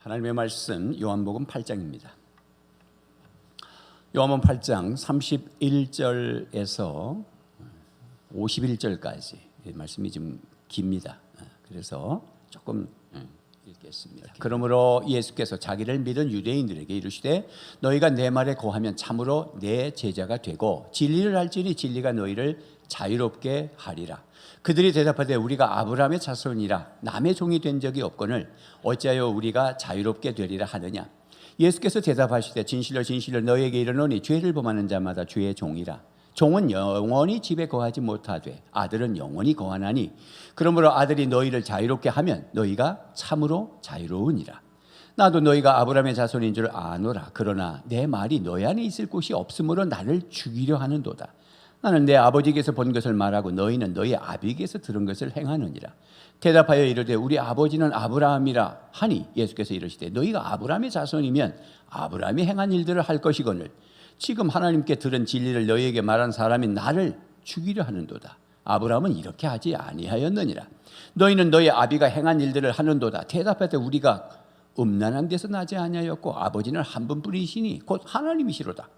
하나님의 말씀 요한복음 8장입니다. 요한복음 8장 31절에서 51절까지 말씀이 좀 깁니다. 그래서 조금 읽겠습니다. 그러므로 예수께서 자기를 믿은 유대인들에게 이르시되 너희가 내 말에 거하면 참으로 내 제자가 되고 진리를 알지니 진리가 너희를 자유롭게 하리라. 그들이 대답하되 우리가 아브라함의 자손이라 남의 종이 된 적이 없거늘 어찌하여 우리가 자유롭게 되리라 하느냐. 예수께서 대답하시되 진실로 진실로 너희에게 이르노니 죄를 범하는 자마다 주의 종이라. 종은 영원히 집에 거하지 못하되 아들은 영원히 거하나니 그러므로 아들이 너희를 자유롭게 하면 너희가 참으로 자유로우니라. 나도 너희가 아브라함의 자손인 줄 아노라. 그러나 내 말이 너희 안에 있을 곳이 없으므로 나를 죽이려 하는도다. 나는 내 아버지께서 본 것을 말하고 너희는 너희 아비께서 들은 것을 행하느니라. 대답하여 이르되 우리 아버지는 아브라함이라 하니 예수께서 이르시되 너희가 아브라함의 자손이면 아브라함이 행한 일들을 할 것이거늘 지금 하나님께 들은 진리를 너희에게 말한 사람이 나를 죽이려 하는도다. 아브라함은 이렇게 하지 아니하였느니라. 너희는 너희 아비가 행한 일들을 하는도다. 대답하되 우리가 음란한 데서 나지 아니하였고 아버지는 한 분뿐이시니 곧 하나님이시로다.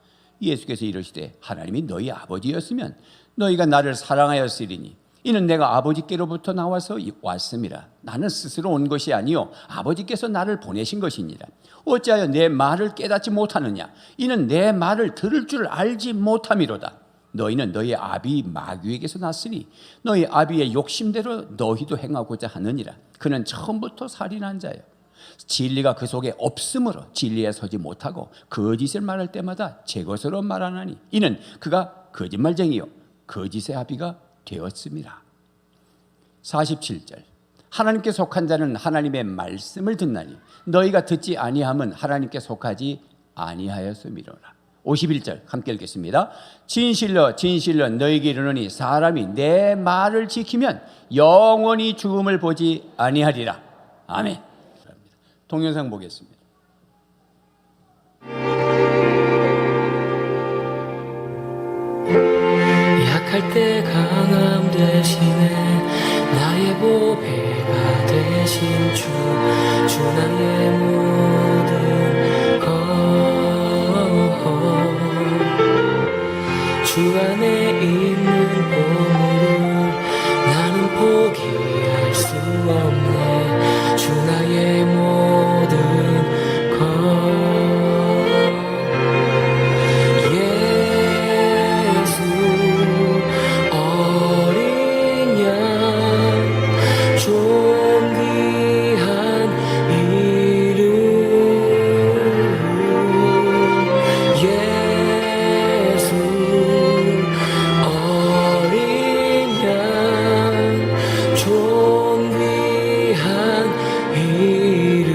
예수께서 이르시되 하나님이 너희 아버지였으면 너희가 나를 사랑하였으리니 이는 내가 아버지께로부터 나와서 왔음이라. 나는 스스로 온 것이 아니요 아버지께서 나를 보내신 것이니라. 어찌하여 내 말을 깨닫지 못하느냐. 이는 내 말을 들을 줄 알지 못함이로다. 너희는 너희 아비 마귀에게서 났으니 너희 아비의 욕심대로 너희도 행하고자 하느니라. 그는 처음부터 살인한 자요 진리가 그 속에 없으므로 진리에 서지 못하고 거짓을 말할 때마다 제 것으로 말하나니 이는 그가 거짓말쟁이요 거짓의 아비가 되었음이라. 47절 하나님께 속한 자는 하나님의 말씀을 듣나니 너희가 듣지 아니함은 하나님께 속하지 아니하였음이로라. 51절 함께 읽겠습니다. 진실로 진실로 너희에게 이르노니 사람이 내 말을 지키면 영원히 죽음을 보지 아니하리라. 아멘. 동영상 보겠습니다. 약할 때 강함 대신에 나의 보배가 되신 주 나의 모든 것 주 안에 있는 보물을 나는 포기할 수 없네. 주 나의 모든 것 예수 어린 양 존귀한 이름 예수 어린 양 존귀한 이름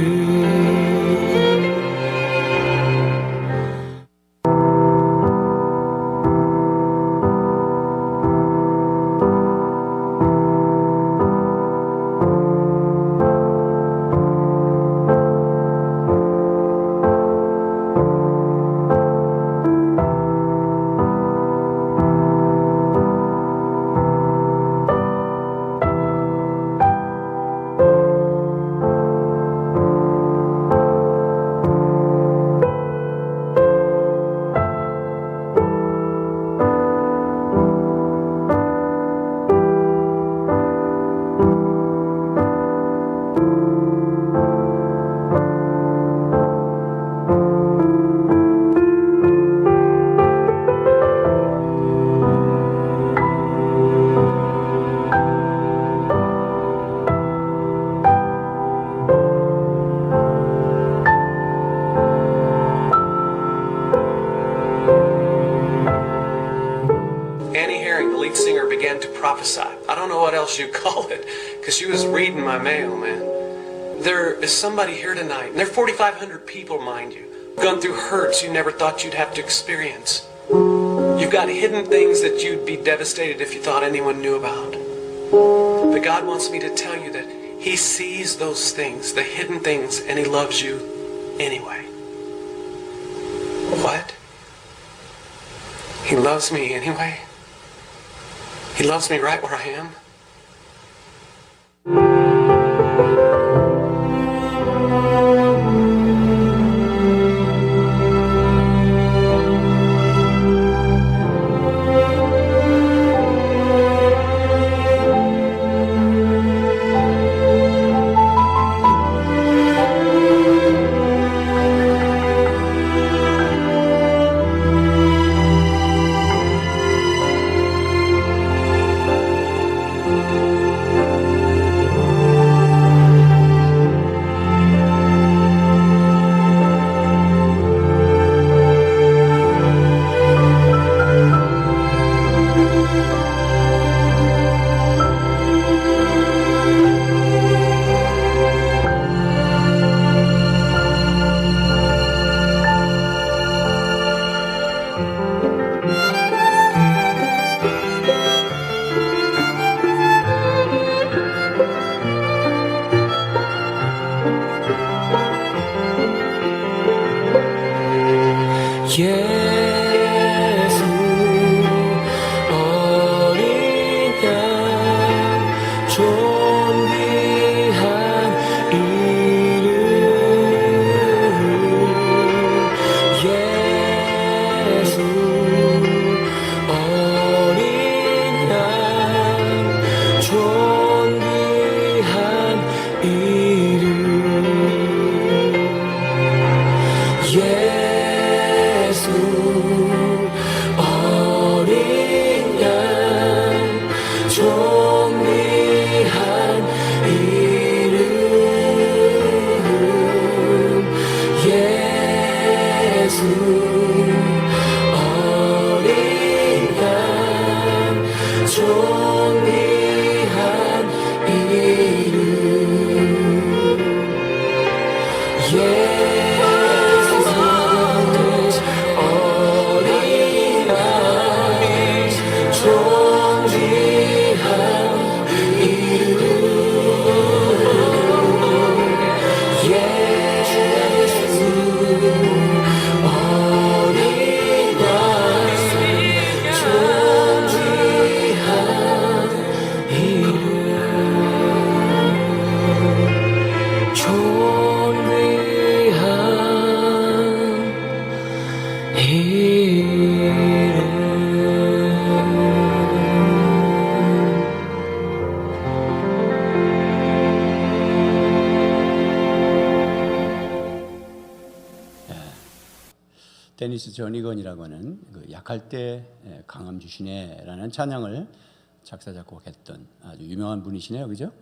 Annie Herring, the lead singer, began to prophesy. I don't know what else you call it, because she was reading my mail, man. There is somebody here tonight, and there are 4,500 people, mind you, gone through hurts you never thought you'd have to experience. You've got hidden things that you'd be devastated if you thought anyone knew about. But God wants me to tell you that He sees those things, the hidden things, and He loves you anyway. What? He loves me anyway? He loves me right where I am? 예수 어린 양 존귀한 이름 예수 어린 양 존귀한 이름 예수 어린 양 존귀한 이름 예수 어린 양 존귀한 이름 예수 어린 양 존귀한 이름 예수 어린 양 존귀한 이름 존귀한 데니스 조니건이라고 하는 그 약할 때 강함 주시네라는 찬양을 작사 작곡했던 아주 유명한 분이시네요, 그죠?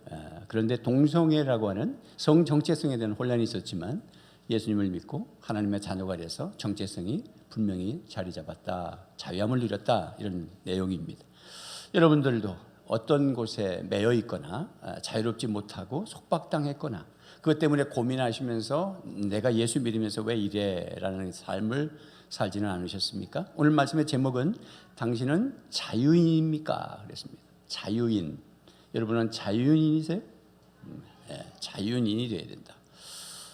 그런데 동성애라고 하는 성 정체성에 대한 혼란이 있었지만 예수님을 믿고 하나님의 자녀가 돼서 정체성이 분명히 자리 잡았다, 자유함을 누렸다, 이런 내용입니다. 여러분들도 어떤 곳에 매여 있거나 자유롭지 못하고 속박당했거나 그것 때문에 고민하시면서 내가 예수 믿으면서 왜 이래라는 삶을 살지는 않으셨습니까? 오늘 말씀의 제목은 당신은 자유인입니까? 그랬습니다. 자유인. 여러분은 자유인이세요? 자유인이 되어야 된다.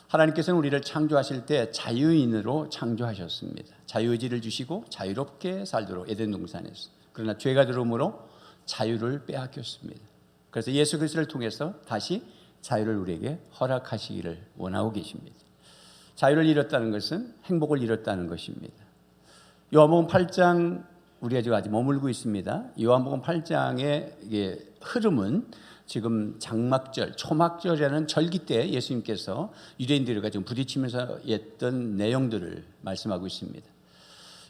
하나님께서는 우리를 창조하실 때 자유인으로 창조하셨습니다. 자유의지를 주시고 자유롭게 살도록 에덴 동산에서. 그러나 죄가 들어옴으로 자유를 빼앗겼습니다. 그래서 예수 그리스도를 통해서 다시 자유를 우리에게 허락하시기를 원하고 계십니다. 자유를 잃었다는 것은 행복을 잃었다는 것입니다. 요한복음 8장 우리가 지금 아직 머물고 있습니다. 요한복음 8장의 흐름은 지금 장막절, 초막절이라는 절기 때 예수님께서 유대인들과 지금 부딪히면서 했던 내용들을 말씀하고 있습니다.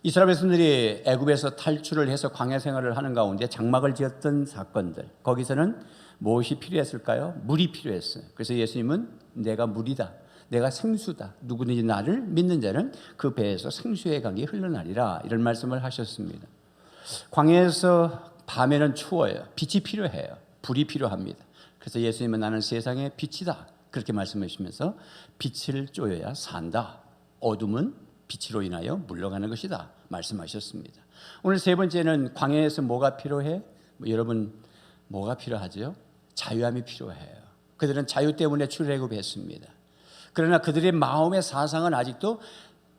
이스라엘 백성들이 애굽에서 탈출을 해서 광야 생활을 하는 가운데 장막을 지었던 사건들, 거기서는 무엇이 필요했을까요? 물이 필요했어요. 그래서 예수님은 내가 물이다, 내가 생수다, 누구든지 나를 믿는 자는 그 배에서 생수의 강이 흘러나리라, 이런 말씀을 하셨습니다. 광야에서 밤에는 추워요. 빛이 필요해요. 불이 필요합니다. 그래서 예수님은 나는 세상의 빛이다, 그렇게 말씀하시면서 빛을 쬐어야 산다, 어둠은 빛으로 인하여 물러가는 것이다 말씀하셨습니다. 오늘 세 번째는 광야에서 뭐가 필요해? 여러분 뭐가 필요하죠? 자유함이 필요해요. 그들은 자유 때문에 출애굽했습니다. 그러나 그들의 마음의 사상은 아직도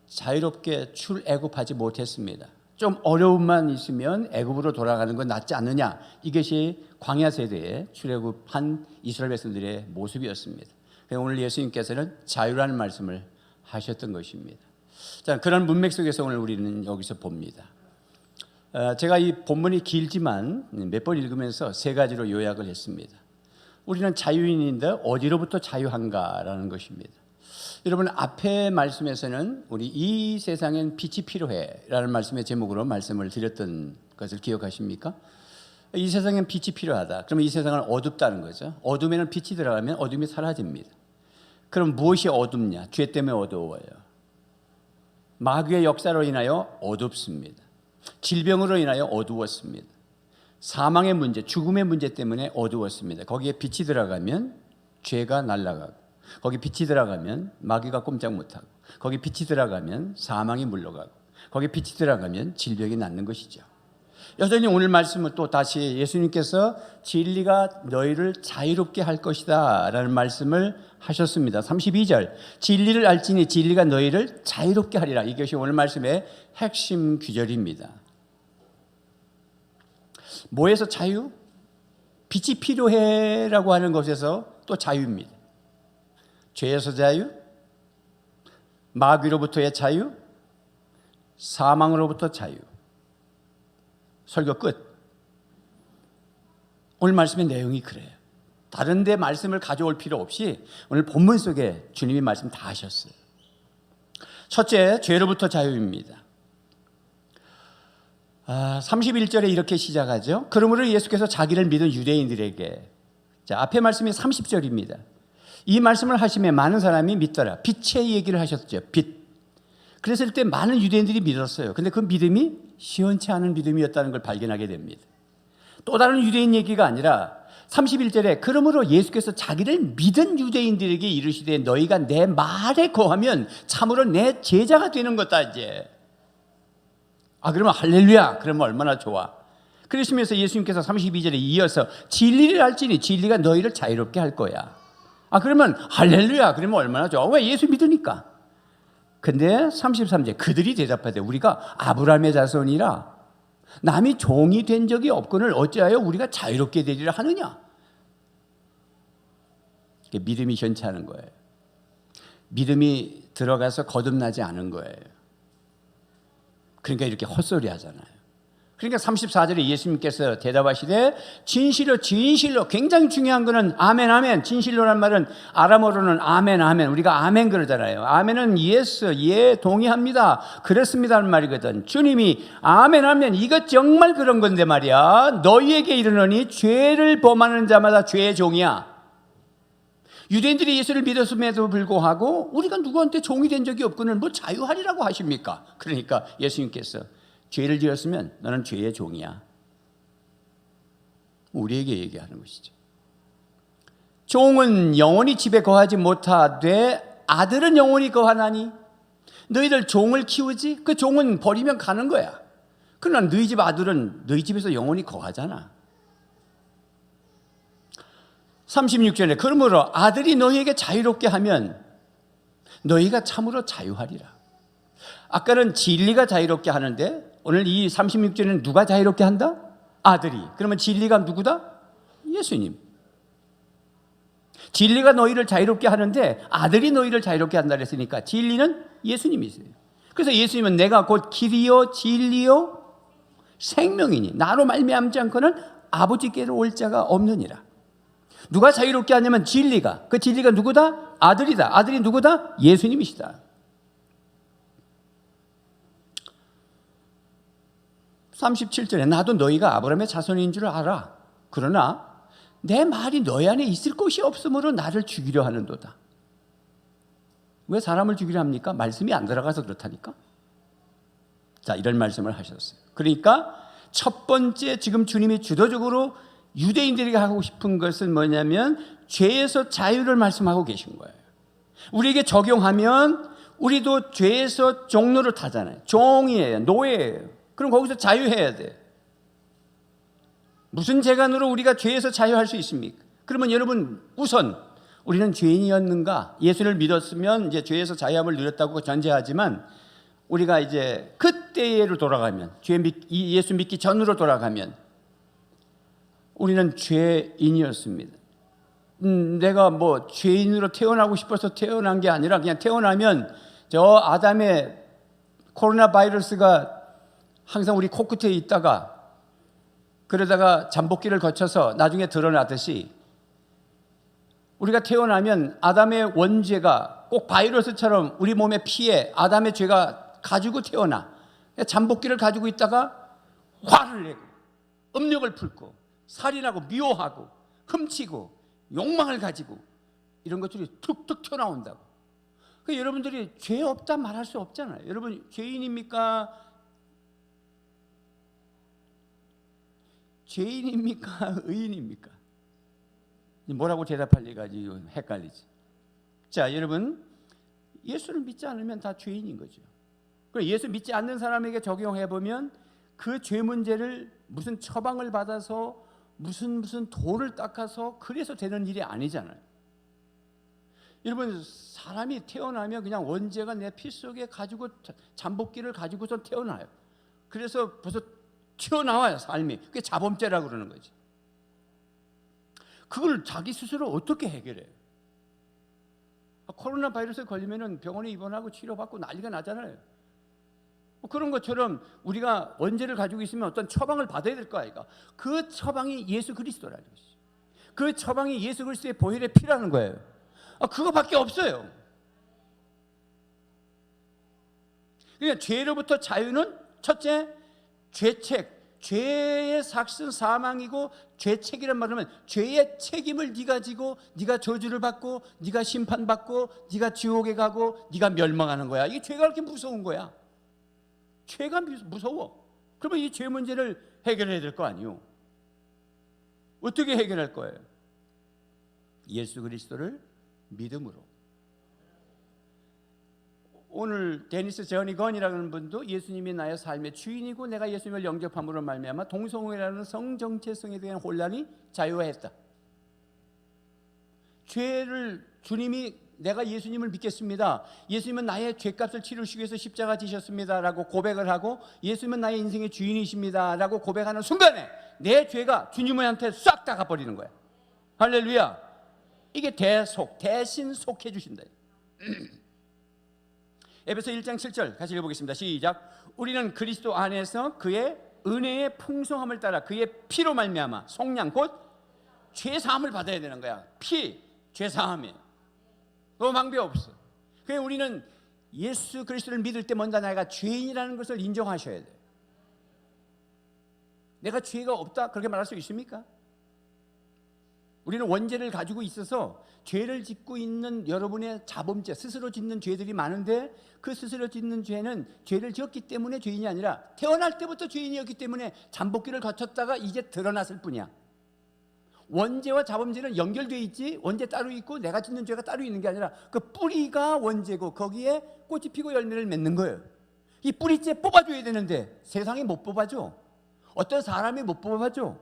자유롭게 출애굽하지 못했습니다. 좀 어려움만 있으면 애굽으로 돌아가는 건 낫지 않느냐, 이것이 광야 세대에 출애굽한 이스라엘 백성들의 모습이었습니다. 오늘 예수님께서는 자유라는 말씀을 하셨던 것입니다. 자, 그런 문맥 속에서 오늘 우리는 여기서 봅니다. 제가 이 본문이 길지만 몇 번 읽으면서 세 가지로 요약을 했습니다. 우리는 자유인인데 어디로부터 자유한가라는 것입니다. 여러분 앞에 말씀에서는 우리 이 세상엔 빛이 필요해라는 말씀의 제목으로 말씀을 드렸던 것을 기억하십니까? 이 세상엔 빛이 필요하다. 그러면 이 세상은 어둡다는 거죠. 어둠에는 빛이 들어가면 어둠이 사라집니다. 그럼 무엇이 어둡냐? 죄 때문에 어두워요. 마귀의 역사로 인하여 어둡습니다. 질병으로 인하여 어두웠습니다. 사망의 문제, 죽음의 문제 때문에 어두웠습니다. 거기에 빛이 들어가면 죄가 날아가고, 거기 빛이 들어가면 마귀가 꼼짝 못하고, 거기 빛이 들어가면 사망이 물러가고, 거기 빛이 들어가면 질병이 낫는 것이죠. 여전히 오늘 말씀은 또 다시 예수님께서 진리가 너희를 자유롭게 할 것이다 라는 말씀을 하셨습니다. 32절, 진리를 알지니 진리가 너희를 자유롭게 하리라. 이것이 오늘 말씀의 핵심 구절입니다. 뭐에서 자유? 빛이 필요해라고 하는 것에서 또 자유입니다. 죄에서 자유, 마귀로부터의 자유, 사망으로부터 자유. 설교 끝. 오늘 말씀의 내용이 그래요. 다른 데 말씀을 가져올 필요 없이 오늘 본문 속에 주님이 말씀 다 하셨어요. 첫째, 죄로부터 자유입니다. 31절에 이렇게 시작하죠. 그러므로 예수께서 자기를 믿은 유대인들에게, 자, 앞에 말씀이 30절입니다. 이 말씀을 하시며 많은 사람이 믿더라. 빛의 얘기를 하셨죠. 빛. 그랬을 때 많은 유대인들이 믿었어요. 근데 그 믿음이 시원치 않은 믿음이었다는 걸 발견하게 됩니다. 또 다른 유대인 얘기가 아니라 31절에 그러므로 예수께서 자기를 믿은 유대인들에게 이르시되 너희가 내 말에 거하면 참으로 내 제자가 되는 거다 이제. 그러면 할렐루야. 그러면 얼마나 좋아. 그러시면서 예수님께서 32절에 이어서 진리를 알지니 진리가 너희를 자유롭게 할 거야. 그러면 할렐루야. 그러면 얼마나 좋아. 왜? 예수 믿으니까. 근데 33절 그들이 대답하되 우리가 아브라함의 자손이라 남이 종이 된 적이 없거늘 어찌하여 우리가 자유롭게 되리라 하느냐. 믿음이 현치 않은 거예요. 믿음이 들어가서 거듭나지 않은 거예요. 그러니까 이렇게 헛소리 하잖아요. 그러니까 34절에 예수님께서 대답하시되 진실로 진실로, 굉장히 중요한 거는 아멘 아멘. 진실로란 말은 아람어로는 아멘 아멘. 우리가 아멘 그러잖아요. 아멘은 예스, 예, 동의합니다, 그렇습니다는 말이거든. 주님이 아멘 아멘, 이거 정말 그런 건데 말이야. 너희에게 이르노니 죄를 범하는 자마다 죄의 종이야. 유대인들이 예수를 믿었음에도 불구하고 우리가 누구한테 종이 된 적이 없거늘 뭐 자유하리라고 하십니까? 그러니까 예수님께서 죄를 지었으면 너는 죄의 종이야. 우리에게 얘기하는 것이죠. 종은 영원히 집에 거하지 못하되 아들은 영원히 거하나니 너희들 종을 키우지? 그 종은 버리면 가는 거야. 그러나 너희 집 아들은 너희 집에서 영원히 거하잖아. 36절에 그러므로 아들이 너희에게 자유롭게 하면 너희가 참으로 자유하리라. 아까는 진리가 자유롭게 하는데 오늘 이 36절에는 누가 자유롭게 한다? 아들이. 그러면 진리가 누구다? 예수님. 진리가 너희를 자유롭게 하는데 아들이 너희를 자유롭게 한다 그랬으니까 진리는 예수님이세요. 그래서 예수님은 내가 곧 길이요 진리요 생명이니 나로 말미암지 않고는 아버지께로 올 자가 없느니라. 누가 자유롭게 하냐면 진리가. 그 진리가 누구다? 아들이다. 아들이 누구다? 예수님이시다. 37절에 나도 너희가 아브라함의 자손인 줄 알아. 그러나 내 말이 너희 안에 있을 것이 없으므로 나를 죽이려 하는도다. 왜 사람을 죽이려 합니까? 말씀이 안 들어가서 그렇다니까. 자, 이런 말씀을 하셨어요. 그러니까 첫 번째 지금 주님이 주도적으로 유대인들에게 하고 싶은 것은 뭐냐면 죄에서 자유를 말씀하고 계신 거예요. 우리에게 적용하면 우리도 죄에서 종로를 타잖아요. 종이에요. 노예예요. 그럼 거기서 자유해야 돼. 무슨 재간으로 우리가 죄에서 자유할 수 있습니까? 그러면 여러분 우선 우리는 죄인이었는가? 예수를 믿었으면 이제 죄에서 자유함을 누렸다고 전제하지만 우리가 이제 그때로 돌아가면 예수 믿기 전으로 돌아가면 우리는 죄인이었습니다. 내가 뭐 죄인으로 태어나고 싶어서 태어난 게 아니라 그냥 태어나면 저 아담의 코로나 바이러스가 항상 우리 코끝에 있다가 그러다가 잠복기를 거쳐서 나중에 드러나듯이 우리가 태어나면 아담의 원죄가 꼭 바이러스처럼 우리 몸에 피해 아담의 죄가 가지고 태어나. 잠복기를 가지고 있다가 화를 내고 음력을 풀고 살인하고 미워하고 훔치고 욕망을 가지고 이런 것들이 툭툭 튀어나온다고. 그러니까 여러분들이 죄 없다 말할 수 없잖아요. 여러분 죄인입니까? 죄인입니까? 의인입니까? 뭐라고 대답할 리가 지금 헷갈리지. 자, 여러분 예수를 믿지 않으면 다 죄인인 거죠. 그럼 예수 믿지 않는 사람에게 적용해 보면 그 죄 문제를 무슨 처방을 받아서 무슨 돌을 닦아서 그래서 되는 일이 아니잖아요. 여러분, 사람이 태어나면 그냥 원죄가 내 피 속에 가지고 잠복기를 가지고서 태어나요. 그래서 벌써 튀어나와요, 삶이. 그게 자범죄라고 그러는 거지. 그걸 자기 스스로 어떻게 해결해요? 코로나 바이러스에 걸리면 병원에 입원하고 치료받고 난리가 나잖아요. 그런 것처럼 우리가 원죄를 가지고 있으면 어떤 처방을 받아야 될 거 아이가. 그 처방이 예수 그리스도라는 것이죠. 그 처방이 예수 그리스도의 보혈의 피라는 거예요. 그거밖에 없어요. 그러니까 죄로부터 자유는 첫째, 죄책, 죄의 삭은 사망이고, 죄책이란 말은 죄의 책임을 네가 지고 네가 저주를 받고 네가 심판받고 네가 지옥에 가고 네가 멸망하는 거야. 이게 죄가 그렇게 무서운 거야. 죄가 무서워. 그러면 이 죄 문제를 해결해야 될 거 아니에요. 어떻게 해결할 거예요? 예수 그리스도를 믿음으로. 오늘 데니스 저니건이라는 분도 예수님이 나의 삶의 주인이고 내가 예수님을 영접함으로 말미암아 동성애라는 성정체성에 대한 혼란이 자유화했다. 죄를 주님이 내가 예수님을 믿겠습니다. 예수님은 나의 죄값을 치르시기 위해서 십자가 지셨습니다 라고 고백을 하고, 예수님은 나의 인생의 주인이십니다 라고 고백하는 순간에 내 죄가 주님한테 싹 다 가버리는 거야. 할렐루야. 이게 대신 속해 주신다. 에베소 1장 7절 같이 읽어보겠습니다. 시작. 우리는 그리스도 안에서 그의 은혜의 풍성함을 따라 그의 피로 말미암아 속량 곧 죄사함을 받아야 되는 거야. 피, 죄사함이에요. 그 방법 없어. 그래서 우리는 예수 그리스도를 믿을 때 먼저 내가 죄인이라는 것을 인정하셔야 돼요. 내가 죄가 없다 그렇게 말할 수 있습니까? 우리는 원죄를 가지고 있어서 죄를 짓고 있는 여러분의 자범죄, 스스로 짓는 죄들이 많은데, 그 스스로 짓는 죄는 죄를 지었기 때문에 죄인이 아니라 태어날 때부터 죄인이었기 때문에 잠복기를 거쳤다가 이제 드러났을 뿐이야. 원죄와 자범죄는 연결되어 있지, 원죄 따로 있고 내가 짓는 죄가 따로 있는 게 아니라 그 뿌리가 원죄고 거기에 꽃이 피고 열매를 맺는 거예요. 이 뿌리째 뽑아줘야 되는데 세상이 못 뽑아줘. 어떤 사람이 못 뽑아줘.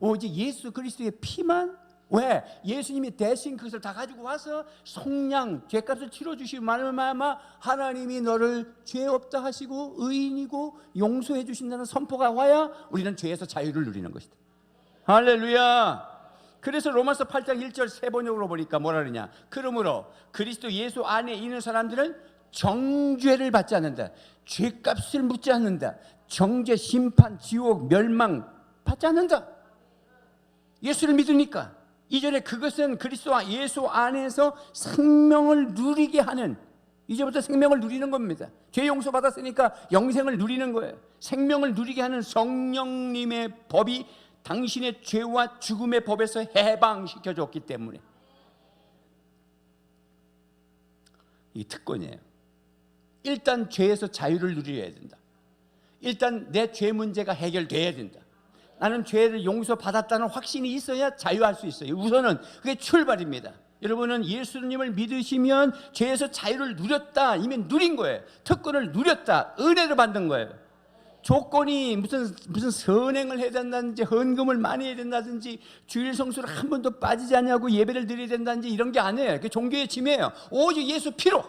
오직 예수 그리스도의 피만. 왜? 예수님이 대신 그것을 다 가지고 와서 속량, 죄값을 치러주시고 말미암아 하나님이 너를 죄 없다 하시고 의인이고 용서해 주신다는 선포가 와야 우리는 죄에서 자유를 누리는 것이다. 할렐루야. 그래서 로마서 8장 1절 세 번역으로 보니까 뭐라 그러냐. 그러므로 그리스도 예수 안에 있는 사람들은 정죄를 받지 않는다. 죄값을 묻지 않는다. 정죄, 심판, 지옥, 멸망 받지 않는다. 예수를 믿으니까. 이전에 그것은 그리스도와 예수 안에서 생명을 누리게 하는, 이제부터 생명을 누리는 겁니다. 죄 용서 받았으니까 영생을 누리는 거예요. 생명을 누리게 하는 성령님의 법이 당신의 죄와 죽음의 법에서 해방시켜줬기 때문에. 이 특권이에요. 일단 죄에서 자유를 누려야 된다. 일단 내 죄 문제가 해결돼야 된다. 나는 죄를 용서받았다는 확신이 있어야 자유할 수 있어요. 우선은 그게 출발입니다. 여러분은 예수님을 믿으시면 죄에서 자유를 누렸다, 이미 누린 거예요. 특권을 누렸다, 은혜를 받는 거예요. 조건이 무슨 선행을 해야 된다든지 헌금을 많이 해야 된다든지 주일 성수를 한 번도 빠지지 않냐고 예배를 드려야 된다든지 이런 게 아니에요. 그게 종교의 짐이에요. 오직 예수 피로.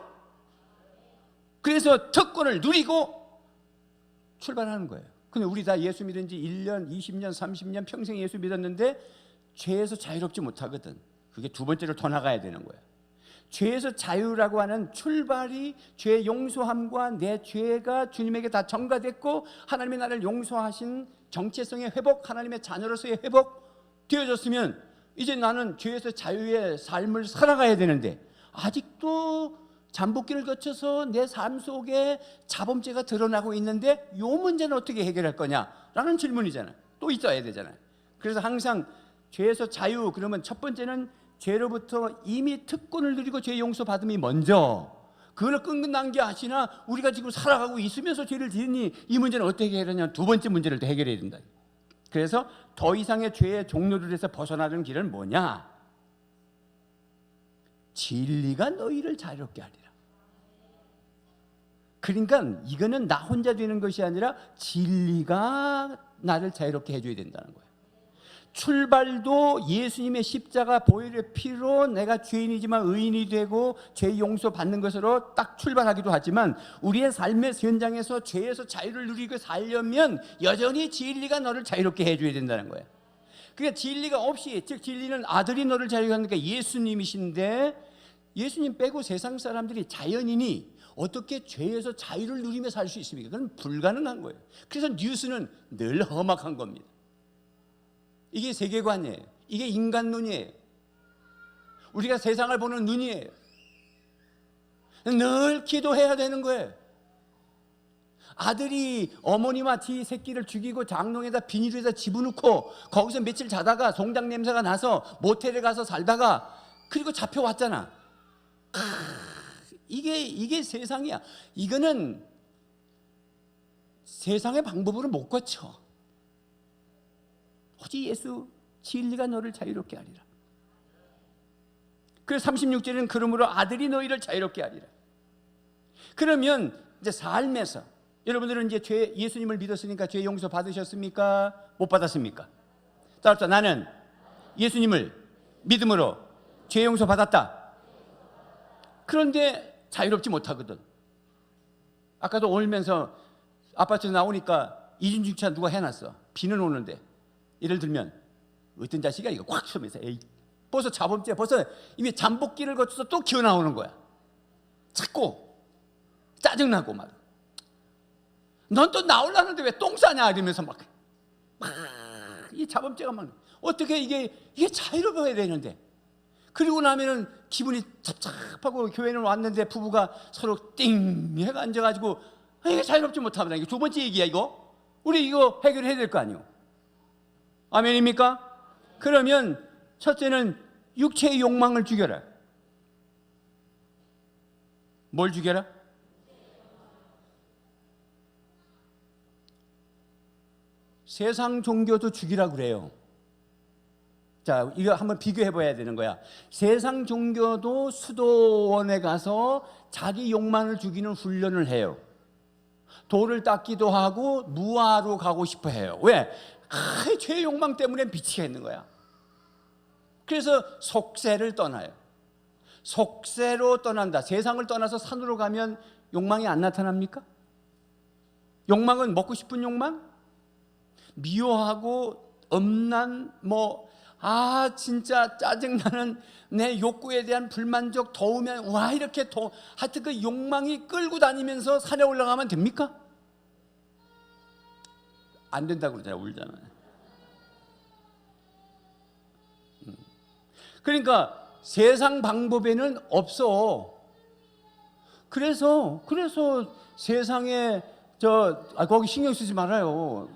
그래서 특권을 누리고 출발하는 거예요. 근데 우리 다 예수 믿은 지 1년, 20년, 30년 평생 예수 믿었는데 죄에서 자유롭지 못하거든. 그게 두 번째로 더 나가야 되는 거예요. 죄에서 자유라고 하는 출발이 죄 용서함과 내 죄가 주님에게 다 전가됐고 하나님이 나를 용서하신 정체성의 회복, 하나님의 자녀로서의 회복 되어졌으면 이제 나는 죄에서 자유의 삶을 살아가야 되는데 아직도 잠복기를 거쳐서 내 삶 속에 자범죄가 드러나고 있는데 이 문제는 어떻게 해결할 거냐라는 질문이잖아요. 또 있어야 되잖아요. 그래서 항상 죄에서 자유, 그러면 첫 번째는 죄로부터 이미 특권을 누리고 죄 용서 받음이 먼저. 그걸 끝난 게 아시나 우리가 지금 살아가고 있으면서 죄를 지으니 이 문제는 어떻게 해결하냐. 두 번째 문제를 또 해결해야 된다. 그래서 더 이상의 죄의 종로들에서 벗어나는 길은 뭐냐? 진리가 너희를 자유롭게 하리라. 그러니까 이거는 나 혼자 되는 것이 아니라 진리가 나를 자유롭게 해줘야 된다는 거예요. 출발도 예수님의 십자가 보혈의 피로 내가 죄인이지만 의인이 되고 죄 용서 받는 것으로 딱 출발하기도 하지만, 우리의 삶의 현장에서 죄에서 자유를 누리고 살려면 여전히 진리가 너를 자유롭게 해줘야 된다는 거예요. 그러니까 진리가 없이, 즉 진리는 아들이 너를 자유롭게 하니까 예수님이신데, 예수님 빼고 세상 사람들이 자연인이 어떻게 죄에서 자유를 누리며 살 수 있습니까? 그건 불가능한 거예요. 그래서 뉴스는 늘 험악한 겁니다. 이게 세계관이에요. 이게 인간눈이에요. 우리가 세상을 보는 눈이에요. 늘 기도해야 되는 거예요. 아들이 어머니와 지 새끼를 죽이고 장롱에다 비닐에다 집어넣고 거기서 며칠 자다가 송장 냄새가 나서 모텔에 가서 살다가 그리고 잡혀왔잖아. 이게 세상이야. 이거는 세상의 방법으로 못 고쳐. 오직 예수 진리가 너를 자유롭게 하리라. 그래서 36절에는 그러므로 아들이 너희를 자유롭게 하리라. 그러면 이제 삶에서 여러분들은 이제 예수님을 믿었으니까 죄 용서 받으셨습니까? 못 받았습니까? 따라서 나는 예수님을 믿음으로 죄 용서 받았다. 그런데 자유롭지 못하거든. 아까도 오면서 아파트 나오니까 이중주차 누가 해놨어. 비는 오는데. 예를 들면 어떤 자식이 이거 꽉 쳐면서 에이, 벌써 자범죄, 벌써 이미 잠복기를 거쳐서 또 기어 나오는 거야. 자꾸 짜증나고 막, 넌 또 나오려는데 왜 똥 싸냐 이러면서 막 이 자범죄가 막, 어떻게 이게 자유로워야 되는데. 그리고 나면은 기분이 찹찹하고 교회는 왔는데 부부가 서로 띵 해가 앉아가지고 이게 자유롭지 못합니다. 이거 두 번째 얘기야. 이거 우리 이거 해결해야 될 거 아니에요. 아멘입니까? 그러면 첫째는 육체의 욕망을 죽여라. 뭘 죽여라? 세상 종교도 죽이라고 그래요. 자, 이거 한번 비교해 봐야 되는 거야. 세상 종교도 수도원에 가서 자기 욕망을 죽이는 훈련을 해요. 돌을 닦기도 하고 무화로 가고 싶어 해요. 왜? 죄의 욕망 때문에 미치겠는 거야. 그래서 속세를 떠나요. 속세로 떠난다. 세상을 떠나서 산으로 가면 욕망이 안 나타납니까? 욕망은 먹고 싶은 욕망? 미워하고 엄난 진짜 짜증나는 내 욕구에 대한 불만족, 더우면 와 이렇게 하여튼 그 욕망이 끌고 다니면서 산에 올라가면 됩니까? 안 된다고 그러잖아요. 울잖아요. 그러니까 세상 방법에는 없어. 그래서 세상에 거기 신경 쓰지 말아요.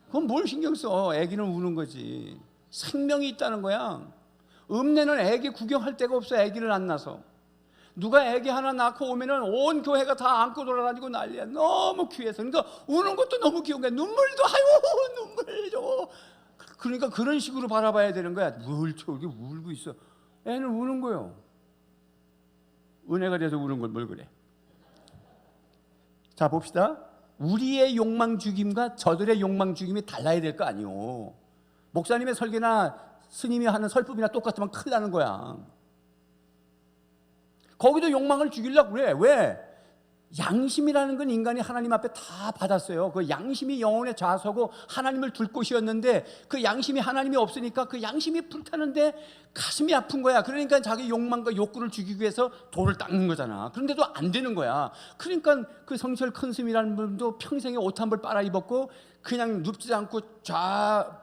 그건 뭘 신경 써? 애기는 우는 거지. 생명이 있다는 거야. 읍내는 애기 구경할 데가 없어. 애기를 안 낳아서. 누가 애기 하나 낳고 오면은 온 교회가 다 안고 돌아다니고 난리야. 너무 귀해서. 그러니까 우는 것도 너무 귀여운 거야. 눈물도 아유 눈물 줘. 그러니까 그런 식으로 바라봐야 되는 거야. 뭘 저기 울고 있어. 애는 우는 거요. 은혜가 돼서 우는 걸 뭘 그래. 자 봅시다. 우리의 욕망 죽임과 저들의 욕망 죽임이 달라야 될 거 아니오. 목사님의 설계나 스님이 하는 설법이나 똑같으면 큰일 나는 거야. 거기도 욕망을 죽이려고 그래. 왜? 양심이라는 건 인간이 하나님 앞에 다 받았어요. 그 양심이 영혼의 좌소고 하나님을 둘 곳이었는데 그 양심이 하나님이 없으니까 그 양심이 불타는데 가슴이 아픈 거야. 그러니까 자기 욕망과 욕구를 죽이기 위해서 돌을 닦는 거잖아. 그런데도 안 되는 거야. 그러니까 그 성철 큰스님이라는 분도 평생에 옷 한 벌 빨아 입었고 그냥 눕지 않고 쫙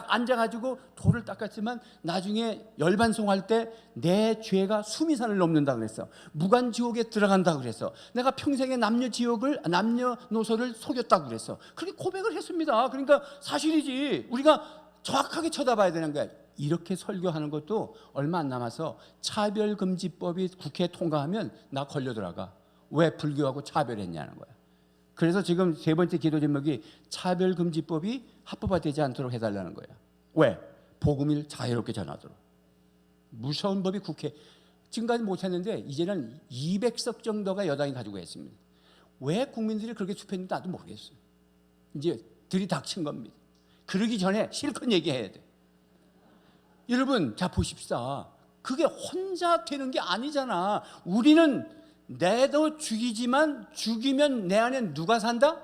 앉아가지고 돌을 닦았지만 나중에 열반송할 때 내 죄가 수미산을 넘는다 그랬어. 무간지옥에 들어간다 그랬어. 내가 평생에 남녀노소를 속였다고 그랬어. 그렇게 고백을 했습니다. 그러니까 사실이지. 우리가 정확하게 쳐다봐야 되는 거야. 이렇게 설교하는 것도 얼마 안 남아서 차별금지법이 국회에 통과하면 나 걸려 들어가. 왜 불교하고 차별했냐는 거야. 그래서 지금 세 번째 기도 제목이 차별금지법이 합법화되지 않도록 해달라는 거야. 왜? 복음을 자유롭게 전하도록. 무서운 법이 국회 지금까지 못했는데 이제는 200석 정도가 여당이 가지고 있습니다. 왜 국민들이 그렇게 투표했는지 나도 모르겠어요. 이제 들이닥친 겁니다. 그러기 전에 실컷 얘기해야 돼. 여러분, 자 보십시다. 그게 혼자 되는 게 아니잖아. 우리는 내도 죽이지만 죽이면 내 안에 누가 산다?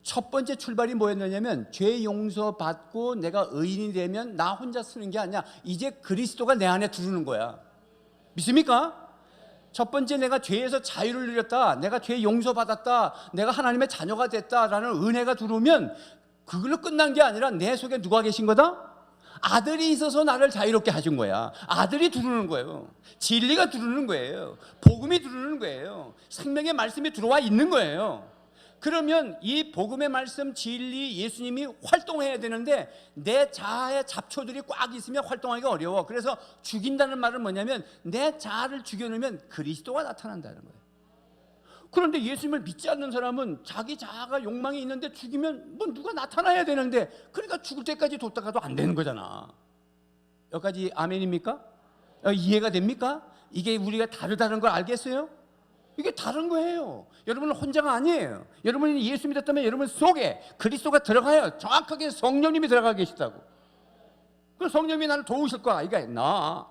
첫 번째 출발이 뭐였느냐면 죄 용서 받고 내가 의인이 되면 나 혼자 쓰는 게 아니야. 이제 그리스도가 내 안에 들어오는 거야. 믿습니까? 첫 번째 내가 죄에서 자유를 누렸다, 내가 죄 용서받았다, 내가 하나님의 자녀가 됐다라는 은혜가 들어오면 그걸로 끝난 게 아니라 내 속에 누가 계신 거다? 아들이 있어서 나를 자유롭게 하신 거야. 아들이 들어오는 거예요. 진리가 들어오는 거예요. 복음이 들어오는 거예요. 생명의 말씀이 들어와 있는 거예요. 그러면 이 복음의 말씀, 진리, 예수님이 활동해야 되는데 내 자아의 잡초들이 꽉 있으면 활동하기가 어려워. 그래서 죽인다는 말은 뭐냐면 내 자아를 죽여놓으면 그리스도가 나타난다는 거예요. 그런데 예수님을 믿지 않는 사람은 자기 자아가 욕망이 있는데 죽이면 뭐 누가 나타나야 되는데, 그러니까 죽을 때까지 뒀다가도 안 되는 거잖아. 여기까지 아멘입니까? 이해가 됩니까? 이게 우리가 다르다는 걸 알겠어요? 이게 다른 거예요. 여러분은 혼자가 아니에요. 여러분이 예수 믿었다면 여러분 속에 그리스도가 들어가요. 정확하게 성령님이 들어가 계시다고. 그 성령님이 나를 도우실 거야. 이게 나.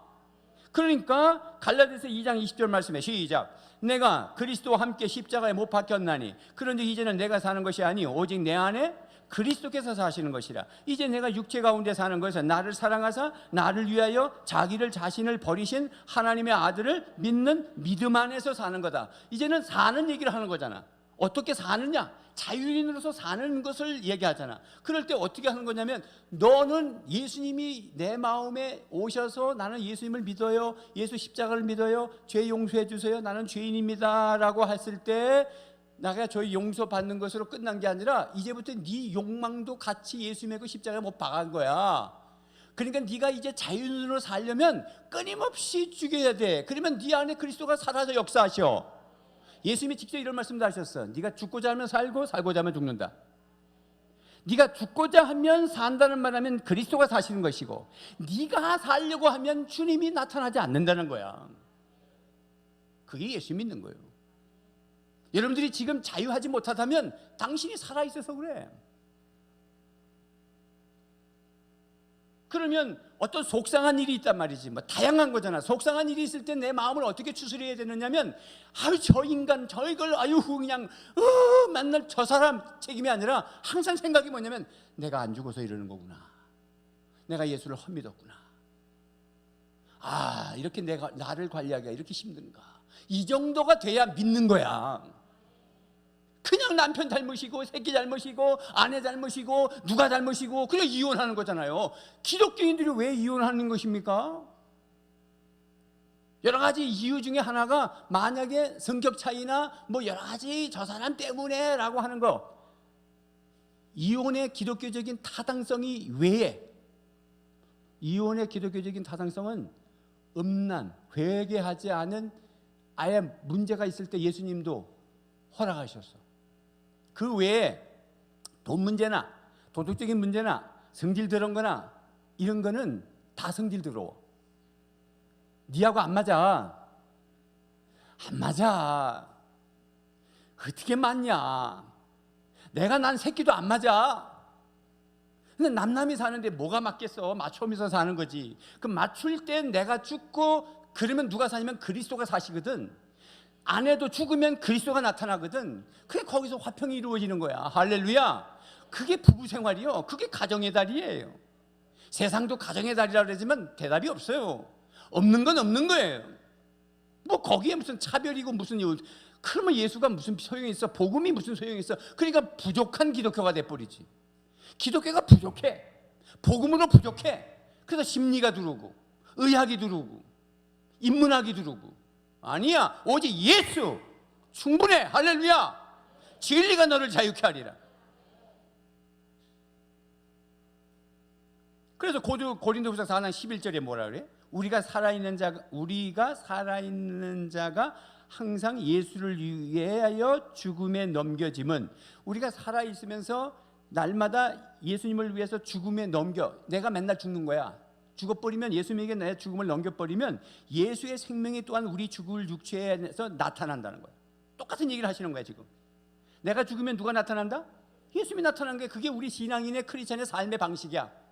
그러니까 갈라디아서 2장 20절 말씀에 시작. 내가 그리스도와 함께 십자가에 못 박혔나니 그런즉 이제는 내가 사는 것이 아니요 오직 내 안에 그리스도께서 사시는 것이라. 이제 내가 육체 가운데 사는 것은 나를 사랑하사 나를 위하여 자기를 자신을 버리신 하나님의 아들을 믿는 믿음 안에서 사는 거다. 이제는 사는 얘기를 하는 거잖아. 어떻게 사느냐? 자유인으로서 사는 것을 얘기하잖아. 그럴 때 어떻게 하는 거냐면, 너는 예수님이 내 마음에 오셔서 나는 예수님을 믿어요, 예수 십자가를 믿어요, 죄 용서해 주세요, 나는 죄인입니다 라고 했을 때 내가 죄 용서 받는 것으로 끝난 게 아니라 이제부터 네 욕망도 같이 예수님의 그 십자가에 못 박은 거야. 그러니까 네가 이제 자유인으로 살려면 끊임없이 죽여야 돼. 그러면 네 안에 그리스도가 살아서 역사하셔. 예수님이 직접 이런 말씀도 하셨어. 네가 죽고자 하면 살고 살고자 하면 죽는다. 네가 죽고자 하면 산다는 말하면 그리스도가 사시는 것이고, 네가 살려고 하면 주님이 나타나지 않는다는 거야. 그게 예수 믿는 거예요. 여러분들이 지금 자유하지 못하다면 당신이 살아있어서 그래. 그러면 어떤 속상한 일이 있단 말이지. 뭐 다양한 거잖아. 속상한 일이 있을 때 내 마음을 어떻게 추스려야 되느냐면, 아유 저 인간 저이걸 아유 그냥 맨날 저 사람 책임이 아니라 항상 생각이 뭐냐면 내가 안 죽어서 이러는 거구나. 내가 예수를 헛믿었구나. 아 이렇게 내가 나를 관리하기가 이렇게 힘든가. 이 정도가 돼야 믿는 거야. 그냥 남편 잘못이고 새끼 잘못이고 아내 잘못이고 누가 잘못이고 그냥 이혼하는 거잖아요. 기독교인들이 왜 이혼하는 것입니까? 여러 가지 이유 중에 하나가 만약에 성격 차이나 뭐 여러 가지 저 사람 때문에 라고 하는 거, 이혼의 기독교적인 타당성이 외에, 이혼의 기독교적인 타당성은 음란, 회개하지 않은 아예 문제가 있을 때 예수님도 허락하셨어. 그 외에 돈 문제나 도덕적인 문제나 성질 더러운 거나 이런 거는 다 성질 더러워. 니하고 안 맞아. 안 맞아. 어떻게 맞냐. 내가 난 새끼도 안 맞아. 근데 남남이 사는데 뭐가 맞겠어. 맞추면서 사는 거지. 그 맞출 땐 내가 죽고, 그러면 누가 사냐면 그리스도가 사시거든. 아내도 죽으면 그리스도가 나타나거든. 그게 거기서 화평이 이루어지는 거야. 할렐루야. 그게 부부 생활이요. 그게 가정의 달이에요. 세상도 가정의 달이라고 그러지만 대답이 없어요. 없는 건 없는 거예요. 뭐 거기에 무슨 차별이고 무슨 이유. 그러면 예수가 무슨 소용이 있어? 복음이 무슨 소용이 있어? 그러니까 부족한 기독교가 돼버리지. 기독교가 부족해. 복음으로 부족해. 그래서 심리가 들어오고 의학이 들어오고 인문학이 들어오고. 아니야. 오직 예수 충분해. 할렐루야. 진리가 너를 자유케 하리라. 그래서 고린도후서 4장 11절에 뭐라 그래? 우리가 살아있는 자가 항상 예수를 위하여 죽음에 넘겨짐은, 우리가 살아있으면서 날마다 예수님을 위해서 죽음에 넘겨, 내가 맨날 죽는 거야. 죽어버리면, 예수님에게 내 죽음을 넘겨버리면 예수의 생명이 또한 우리 죽을 육체에서 나타난다는 거야. 똑같은 얘기를 하시는 거야 지금. 내가 죽으면 누가 나타난다? 예수님이 나타난 게 그게 우리 신앙인의 크리스천의 삶의 방식이야.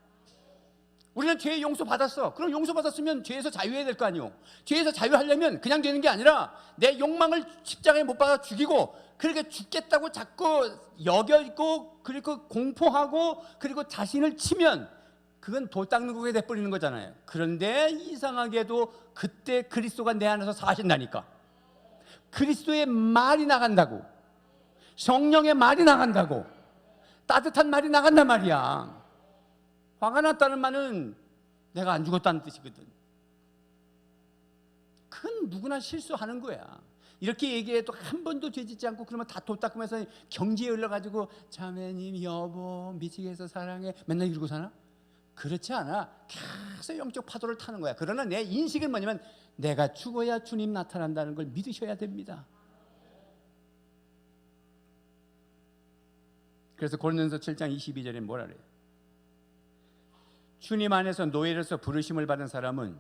우리는 죄의 용서 받았어. 그럼 용서 받았으면 죄에서 자유해야 될 거 아니오. 죄에서 자유하려면 그냥 되는 게 아니라 내 욕망을 십자가에 못 박아 죽이고, 그렇게 죽겠다고 자꾸 여겨있고, 그리고 공포하고, 그리고 자신을 치면 그건 돌 닦는 거에 돼버리는 거잖아요. 그런데 이상하게도 그때 그리스도가 내 안에서 사신다니까. 그리스도의 말이 나간다고, 성령의 말이 나간다고, 따뜻한 말이 나간단 말이야. 화가 났다는 말은 내가 안 죽었다는 뜻이거든. 그건 누구나 실수하는 거야. 이렇게 얘기해도 한 번도 죄짓지 않고 그러면 다 돌 닦으면서 경지에 올라가지고 자매님 여보 미치겠어 사랑해 맨날 이러고 사나? 그렇지 않아. 계속 영적 파도를 타는 거야. 그러나 내 인식은 뭐냐면 내가 죽어야 주님 나타난다는 걸 믿으셔야 됩니다. 그래서 고린도서 7장 22절에 뭐라 그래요? 주님 안에서 노예로서 부르심을 받은 사람은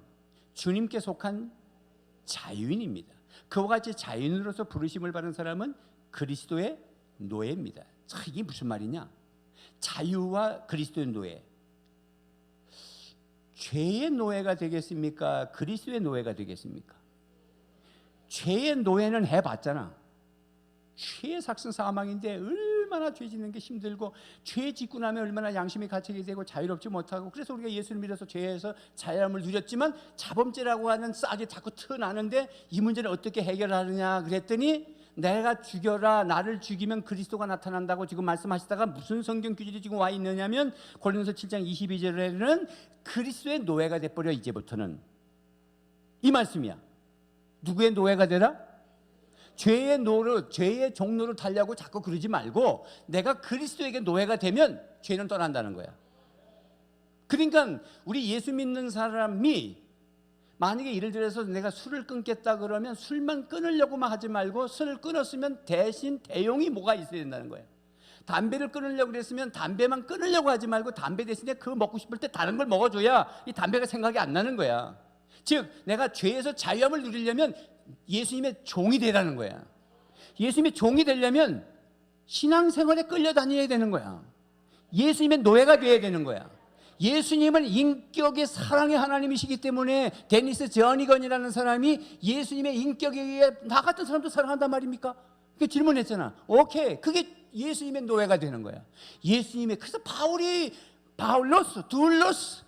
주님께 속한 자유인입니다. 그와 같이 자유인으로서 부르심을 받은 사람은 그리스도의 노예입니다. 자, 이게 무슨 말이냐? 자유와 그리스도의 노예. 죄의 노예가 되겠습니까? 그리스도의 노예가 되겠습니까? 죄의 노예는 해봤잖아. 죄의 삭슨 사망인데 얼마나 죄 짓는 게 힘들고, 죄 짓고 나면 얼마나 양심이 갇히게 되고 자유롭지 못하고, 그래서 우리가 예수를 믿어서 죄에서 자유함을 누렸지만 자범죄라고 하는 싹이 자꾸 트나는데 이 문제를 어떻게 해결하느냐 그랬더니 내가 죽여라, 나를 죽이면 그리스도가 나타난다고 지금 말씀하시다가 무슨 성경 규절이 지금 와 있느냐면 고린도서 7장 22절에는 그리스도의 노예가 돼버려. 이제부터는 이 말씀이야. 누구의 노예가 되라? 죄의 노릇, 죄의 종로를 달려고 자꾸 그러지 말고 내가 그리스도에게 노예가 되면 죄는 떠난다는 거야. 그러니까 우리 예수 믿는 사람이 만약에 예를 들어서 내가 술을 끊겠다 그러면 술만 끊으려고만 하지 말고, 술을 끊었으면 대신 대용이 뭐가 있어야 된다는 거야. 담배를 끊으려고 그랬으면 담배만 끊으려고 하지 말고 담배 대신에 그거 먹고 싶을 때 다른 걸 먹어줘야 이 담배가 생각이 안 나는 거야. 즉 내가 죄에서 자유함을 누리려면 예수님의 종이 되라는 거야. 예수님의 종이 되려면 신앙생활에 끌려다녀야 되는 거야. 예수님의 노예가 되어야 되는 거야. 예수님은 인격의 사랑의 하나님이시기 때문에 데니스 저니건이라는 사람이 예수님의 인격에 의해 나 같은 사람도 사랑한단 말입니까? 그 질문했잖아. 오케이, 그게 예수님의 노예가 되는 거야. 예수님의, 그래서 바울이 바울로스, 둘로스,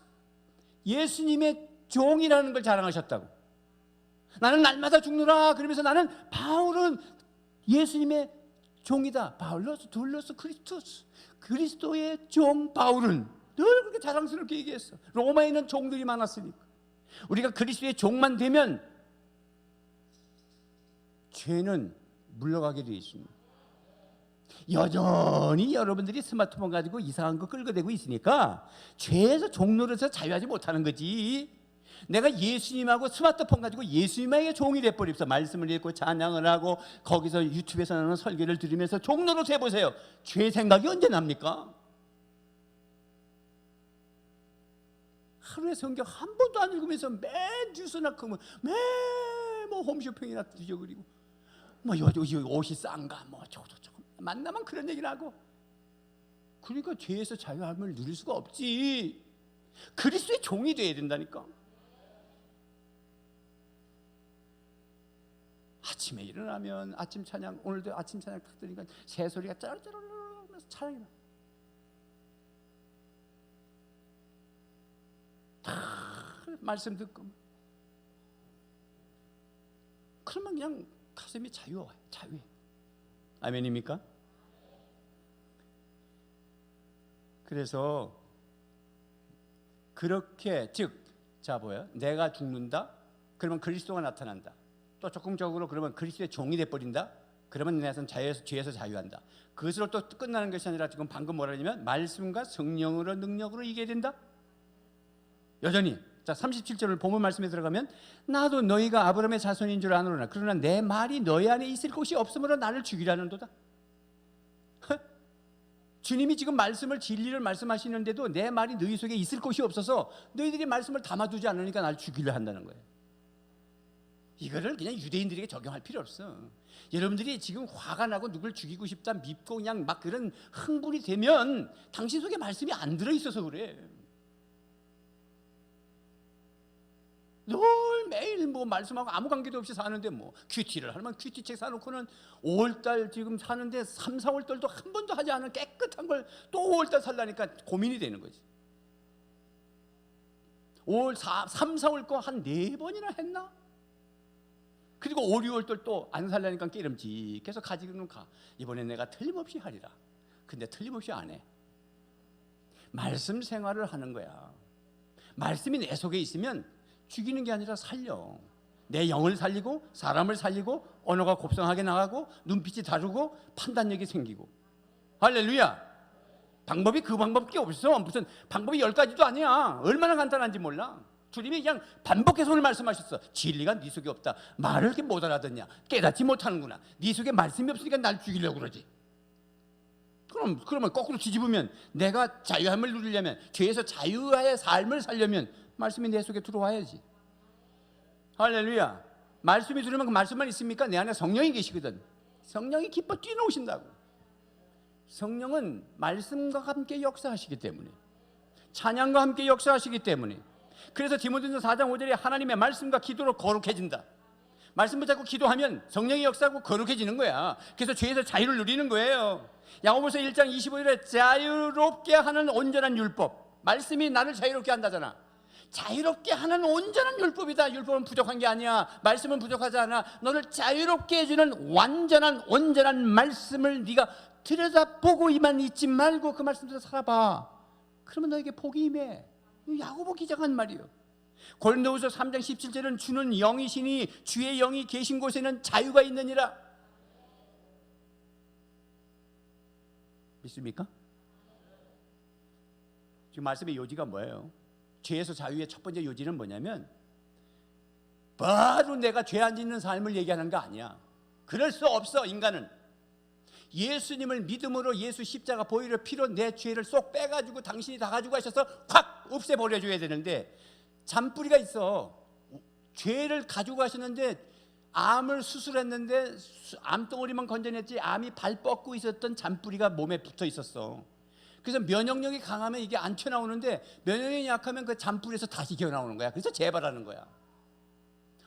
예수님의 종이라는 걸 자랑하셨다고. 나는 날마다 죽노라 그러면서 나는 바울은 예수님의 종이다. 바울로스, 둘로스, 크리스토스, 그리스도의 종 바울은 늘 그렇게 자랑스럽게 얘기했어. 로마에는 종들이 많았으니까. 우리가 그리스도의 종만 되면 죄는 물러가게 되어 있습니다. 여전히 여러분들이 스마트폰 가지고 이상한 거 끌고대고 있으니까 죄에서 종로로서 자유하지 못하는 거지. 내가 예수님하고 스마트폰 가지고 예수님에게 종이 돼버립니다. 말씀을 읽고 찬양을 하고 거기서 유튜브에서 나오는 설교를 들으면서 종로로 해보세요. 죄 생각이 언제 납니까? 하루에 성경 한 번도 안 읽으면서 매 뉴스나 그뭐 매뭐 홈쇼핑이나 뒤져그리고 뭐 옷이 싼가 뭐 저거 만나면 그런 얘기를 하고. 그러니까 죄에서 자유함을 누릴 수가 없지. 그리스도의 종이 돼야 된다니까. 아침에 일어나면 아침 찬양, 오늘도 아침 찬양 딱 들으니까 새소리가 짜르르르 하면서 찬양이 나. 다 말씀 듣고 그러면 그냥 가슴이 자유해. 아멘입니까? 그래서 그렇게 자 뭐야? 내가 죽는다? 그러면 그리스도가 나타난다. 또 조금적으로 그러면 그리스도의 종이 돼버린다? 그러면 내가 죄에서 자유한다. 그것으로 또 끝나는 것이 아니라 지금 방금 뭐라 하냐면 말씀과 성령으로 능력으로 이겨야 된다? 여전히. 자 37절을 본문 말씀에 들어가면 나도 너희가 아브라함의 자손인 줄 아노라. 그러나 내 말이 너희 안에 있을 곳이 없으므로 나를 죽이라는도다. 주님이 지금 말씀을 진리를 말씀하시는데도 내 말이 너희 속에 있을 곳이 없어서 너희들이 말씀을 담아두지 않으니까 나를 죽이려 한다는 거예요. 이거를 그냥 유대인들에게 적용할 필요 없어. 여러분들이 지금 화가 나고 누굴 죽이고 싶다 밉고 그냥 막 그런 흥분이 되면 당신 속에 말씀이 안 들어있어서 그래. 늘 매일 뭐 말씀하고 아무 관계도 없이 사는데 뭐 큐티를 하면 큐티책 사놓고는 5월달 지금 사는데 3, 4월달도 한 번도 하지 않은 깨끗한 걸 또 5월달 살라니까 고민이 되는 거지. 3, 4월 거 한 4번이나 했나? 그리고 5, 6월달 또 안 살라니까 깨름직해서 가지고는 가. 이번에 내가 틀림없이 하리라. 근데 틀림없이 안 해. 말씀 생활을 하는 거야. 말씀이 내 속에 있으면 죽이는 게 아니라 살려. 내 영을 살리고 사람을 살리고 언어가 곱성하게 나가고 눈빛이 다르고 판단력이 생기고. 할렐루야. 방법이 그 방법밖에 없어. 무슨 방법이 10가지도 아니야. 얼마나 간단한지 몰라. 주님이 그냥 반복해서 오늘 말씀하셨어. 진리가 네 속에 없다. 말을 이렇게 못 알아듣냐. 깨닫지 못하는구나. 네 속에 말씀이 없으니까 날 죽이려고 그러지. 그러면 거꾸로 뒤집으면 내가 자유함을 누리려면, 죄에서 자유의 삶을 살려면 말씀이 내 속에 들어와야지. 할렐루야. 말씀이 들으면 그 말씀만 있습니까? 내 안에 성령이 계시거든. 성령이 기뻐 뛰어오신다고. 성령은 말씀과 함께 역사하시기 때문에, 찬양과 함께 역사하시기 때문에. 그래서 디모데전서 4장 5절에 하나님의 말씀과 기도로 거룩해진다. 말씀 붙잡고 기도하면 성령이 역사하고 거룩해지는 거야. 그래서 죄에서 자유를 누리는 거예요. 야고보서 1장 25절에 자유롭게 하는 온전한 율법. 말씀이 나를 자유롭게 한다잖아. 자유롭게 하는 온전한 율법이다. 율법은 부족한 게 아니야. 말씀은 부족하지 않아. 너를 자유롭게 해주는 완전한 온전한 말씀을 네가 들여다보고만 있지 말고 그 말씀대로 살아봐. 그러면 너에게 복이 임해. 야고보 기자가 한 말이에요. 고린도후서 3장 17절은 주는 영이시니 주의 영이 계신 곳에는 자유가 있느니라. 믿습니까? 지금 말씀의 요지가 뭐예요? 죄에서 자유의 첫 번째 요지는 뭐냐면 바로 내가 죄 안 짓는 삶을 얘기하는 거 아니야. 그럴 수 없어. 인간은 예수님을 믿음으로 예수 십자가 보혈의 피로 내 죄를 쏙 빼가지고 당신이 다 가지고 가셔서 확 없애버려줘야 되는데, 잔뿌리가 있어. 죄를 가지고 가셨는데 암을 수술했는데 암덩어리만 건져냈지 암이 발 뻗고 있었던 잔뿌리가 몸에 붙어 있었어. 그래서 면역력이 강하면 이게 안 튀어나오는데 면역력이 약하면 그 잔뿌리에서 다시 기어나오는 거야. 그래서 재발하는 거야.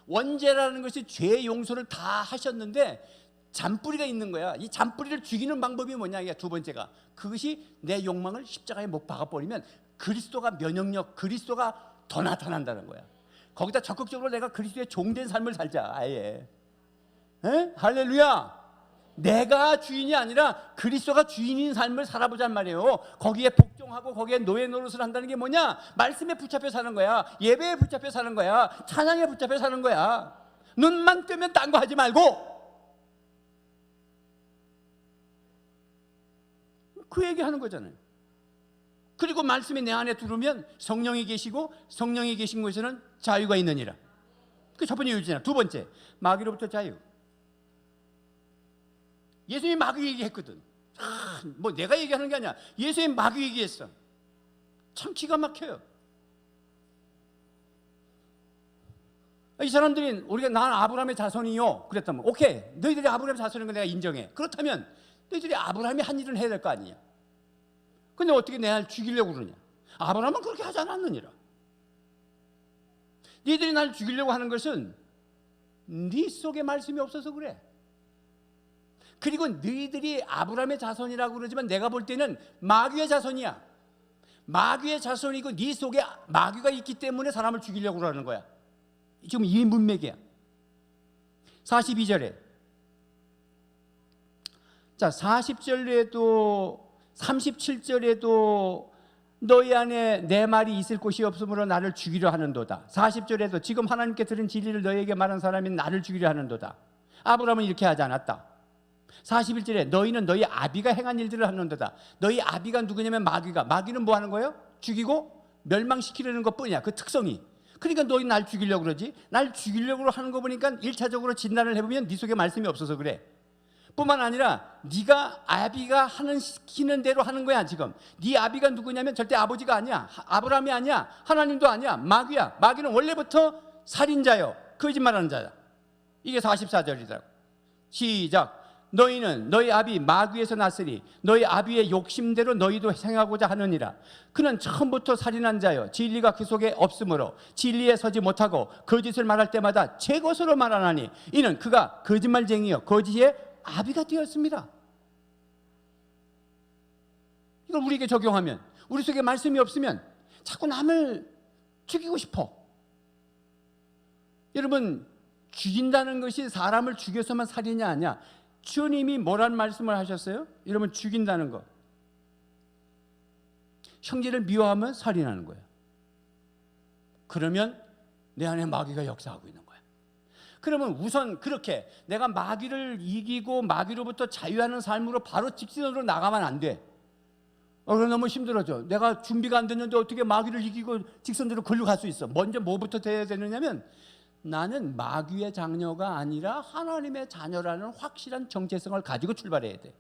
원죄라는 것이 죄 용서를 다 하셨는데 잔뿌리가 있는 거야. 이 잔뿌리를 죽이는 방법이 뭐냐? 이게 두 번째가, 그것이 내 욕망을 십자가에 못 박아버리면 그리스도가 면역력, 그리스도가 더 나타난다는 거야. 거기다 적극적으로 내가 그리스도의 종된 삶을 살자. 아예. 에? 할렐루야. 내가 주인이 아니라 그리스도가 주인인 삶을 살아보자는 말이에요. 거기에 복종하고 거기에 노예 노릇을 한다는 게 뭐냐? 말씀에 붙잡혀 사는 거야. 예배에 붙잡혀 사는 거야. 찬양에 붙잡혀 사는 거야. 눈만 뜨면 딴 거 하지 말고. 그 얘기하는 거잖아요. 그리고 말씀이 내 안에 들어오면 성령이 계시고 성령이 계신 곳에는 자유가 있느니라. 그 첫 번째 요지잖아. 두 번째, 마귀로부터 자유. 예수님이 마귀 얘기했거든. 뭐 내가 얘기하는 게 아니야. 예수님이 마귀 얘기했어. 참 기가 막혀요. 이 사람들이 우리가 난 아브라함의 자손이요 그랬다면 오케이, 너희들이 아브라함의 자손인 거 내가 인정해. 그렇다면 너희들이 아브라함이 한 일은 해야 될 거 아니냐. 근데 어떻게 내 날 죽이려고 그러냐. 아브라함은 그렇게 하지 않았느니라. 너희들이 날 죽이려고 하는 것은 네 속에 말씀이 없어서 그래. 그리고 너희들이 아브라함의 자손이라고 그러지만 내가 볼 때는 마귀의 자손이야. 마귀의 자손이고 네 속에 마귀가 있기 때문에 사람을 죽이려고 그러는 거야. 지금 이 문맥이야. 42절에 자 40절에도 37절에도 너희 안에 내 말이 있을 곳이 없으므로 나를 죽이려 하는도다. 40절에도 지금 하나님께 들은 진리를 너희에게 말한 사람이 나를 죽이려 하는도다. 아브라함은 이렇게 하지 않았다. 41절에 너희는 너희 아비가 행한 일들을 하는도다. 너희 아비가 누구냐면 마귀는 뭐 하는 거예요? 죽이고 멸망시키려는 것뿐이야. 그 특성이. 그러니까 너희 날 죽이려고 그러지. 날 죽이려고 하는 거 보니까 1차적으로 진단을 해보면 네 속에 말씀이 없어서 그래. 뿐만 아니라 네가 아비가 시키는 대로 하는 거야. 지금 네 아비가 누구냐면 절대 아버지가 아니야. 아브라함이 아니야. 하나님도 아니야. 마귀야. 마귀는 원래부터 살인자요, 거짓말하는 자야. 이게 44절이다. 시작. 너희는 너희 아비 마귀에서 났으니 너희 아비의 욕심대로 너희도 행하고자 하느니라. 그는 처음부터 살인한 자여 진리가 그 속에 없으므로 진리에 서지 못하고 거짓을 말할 때마다 제 것으로 말하나니 이는 그가 거짓말쟁이여 거짓의 아비가 되었습니다. 이걸 우리에게 적용하면, 우리 속에 말씀이 없으면 자꾸 남을 죽이고 싶어. 여러분, 죽인다는 것이 사람을 죽여서만 살인이 아니야. 주님이 뭐란 말씀을 하셨어요? 여러분, 죽인다는 거, 형제를 미워하면 살인하는 거예요. 그러면 내 안에 마귀가 역사하고 있는 거야. 그러면 우선 그렇게 내가 마귀를 이기고 마귀로부터 자유하는 삶으로 바로 직선으로 나가면 안 돼. 그럼 너무 힘들어져. 내가 준비가 안 됐는데 어떻게 마귀를 이기고 직선으로 걸로 갈 수 있어? 먼저 뭐부터 돼야 되느냐면, 나는 마귀의 자녀가 아니라 하나님의 자녀라는 확실한 정체성을 가지고 출발해야 돼.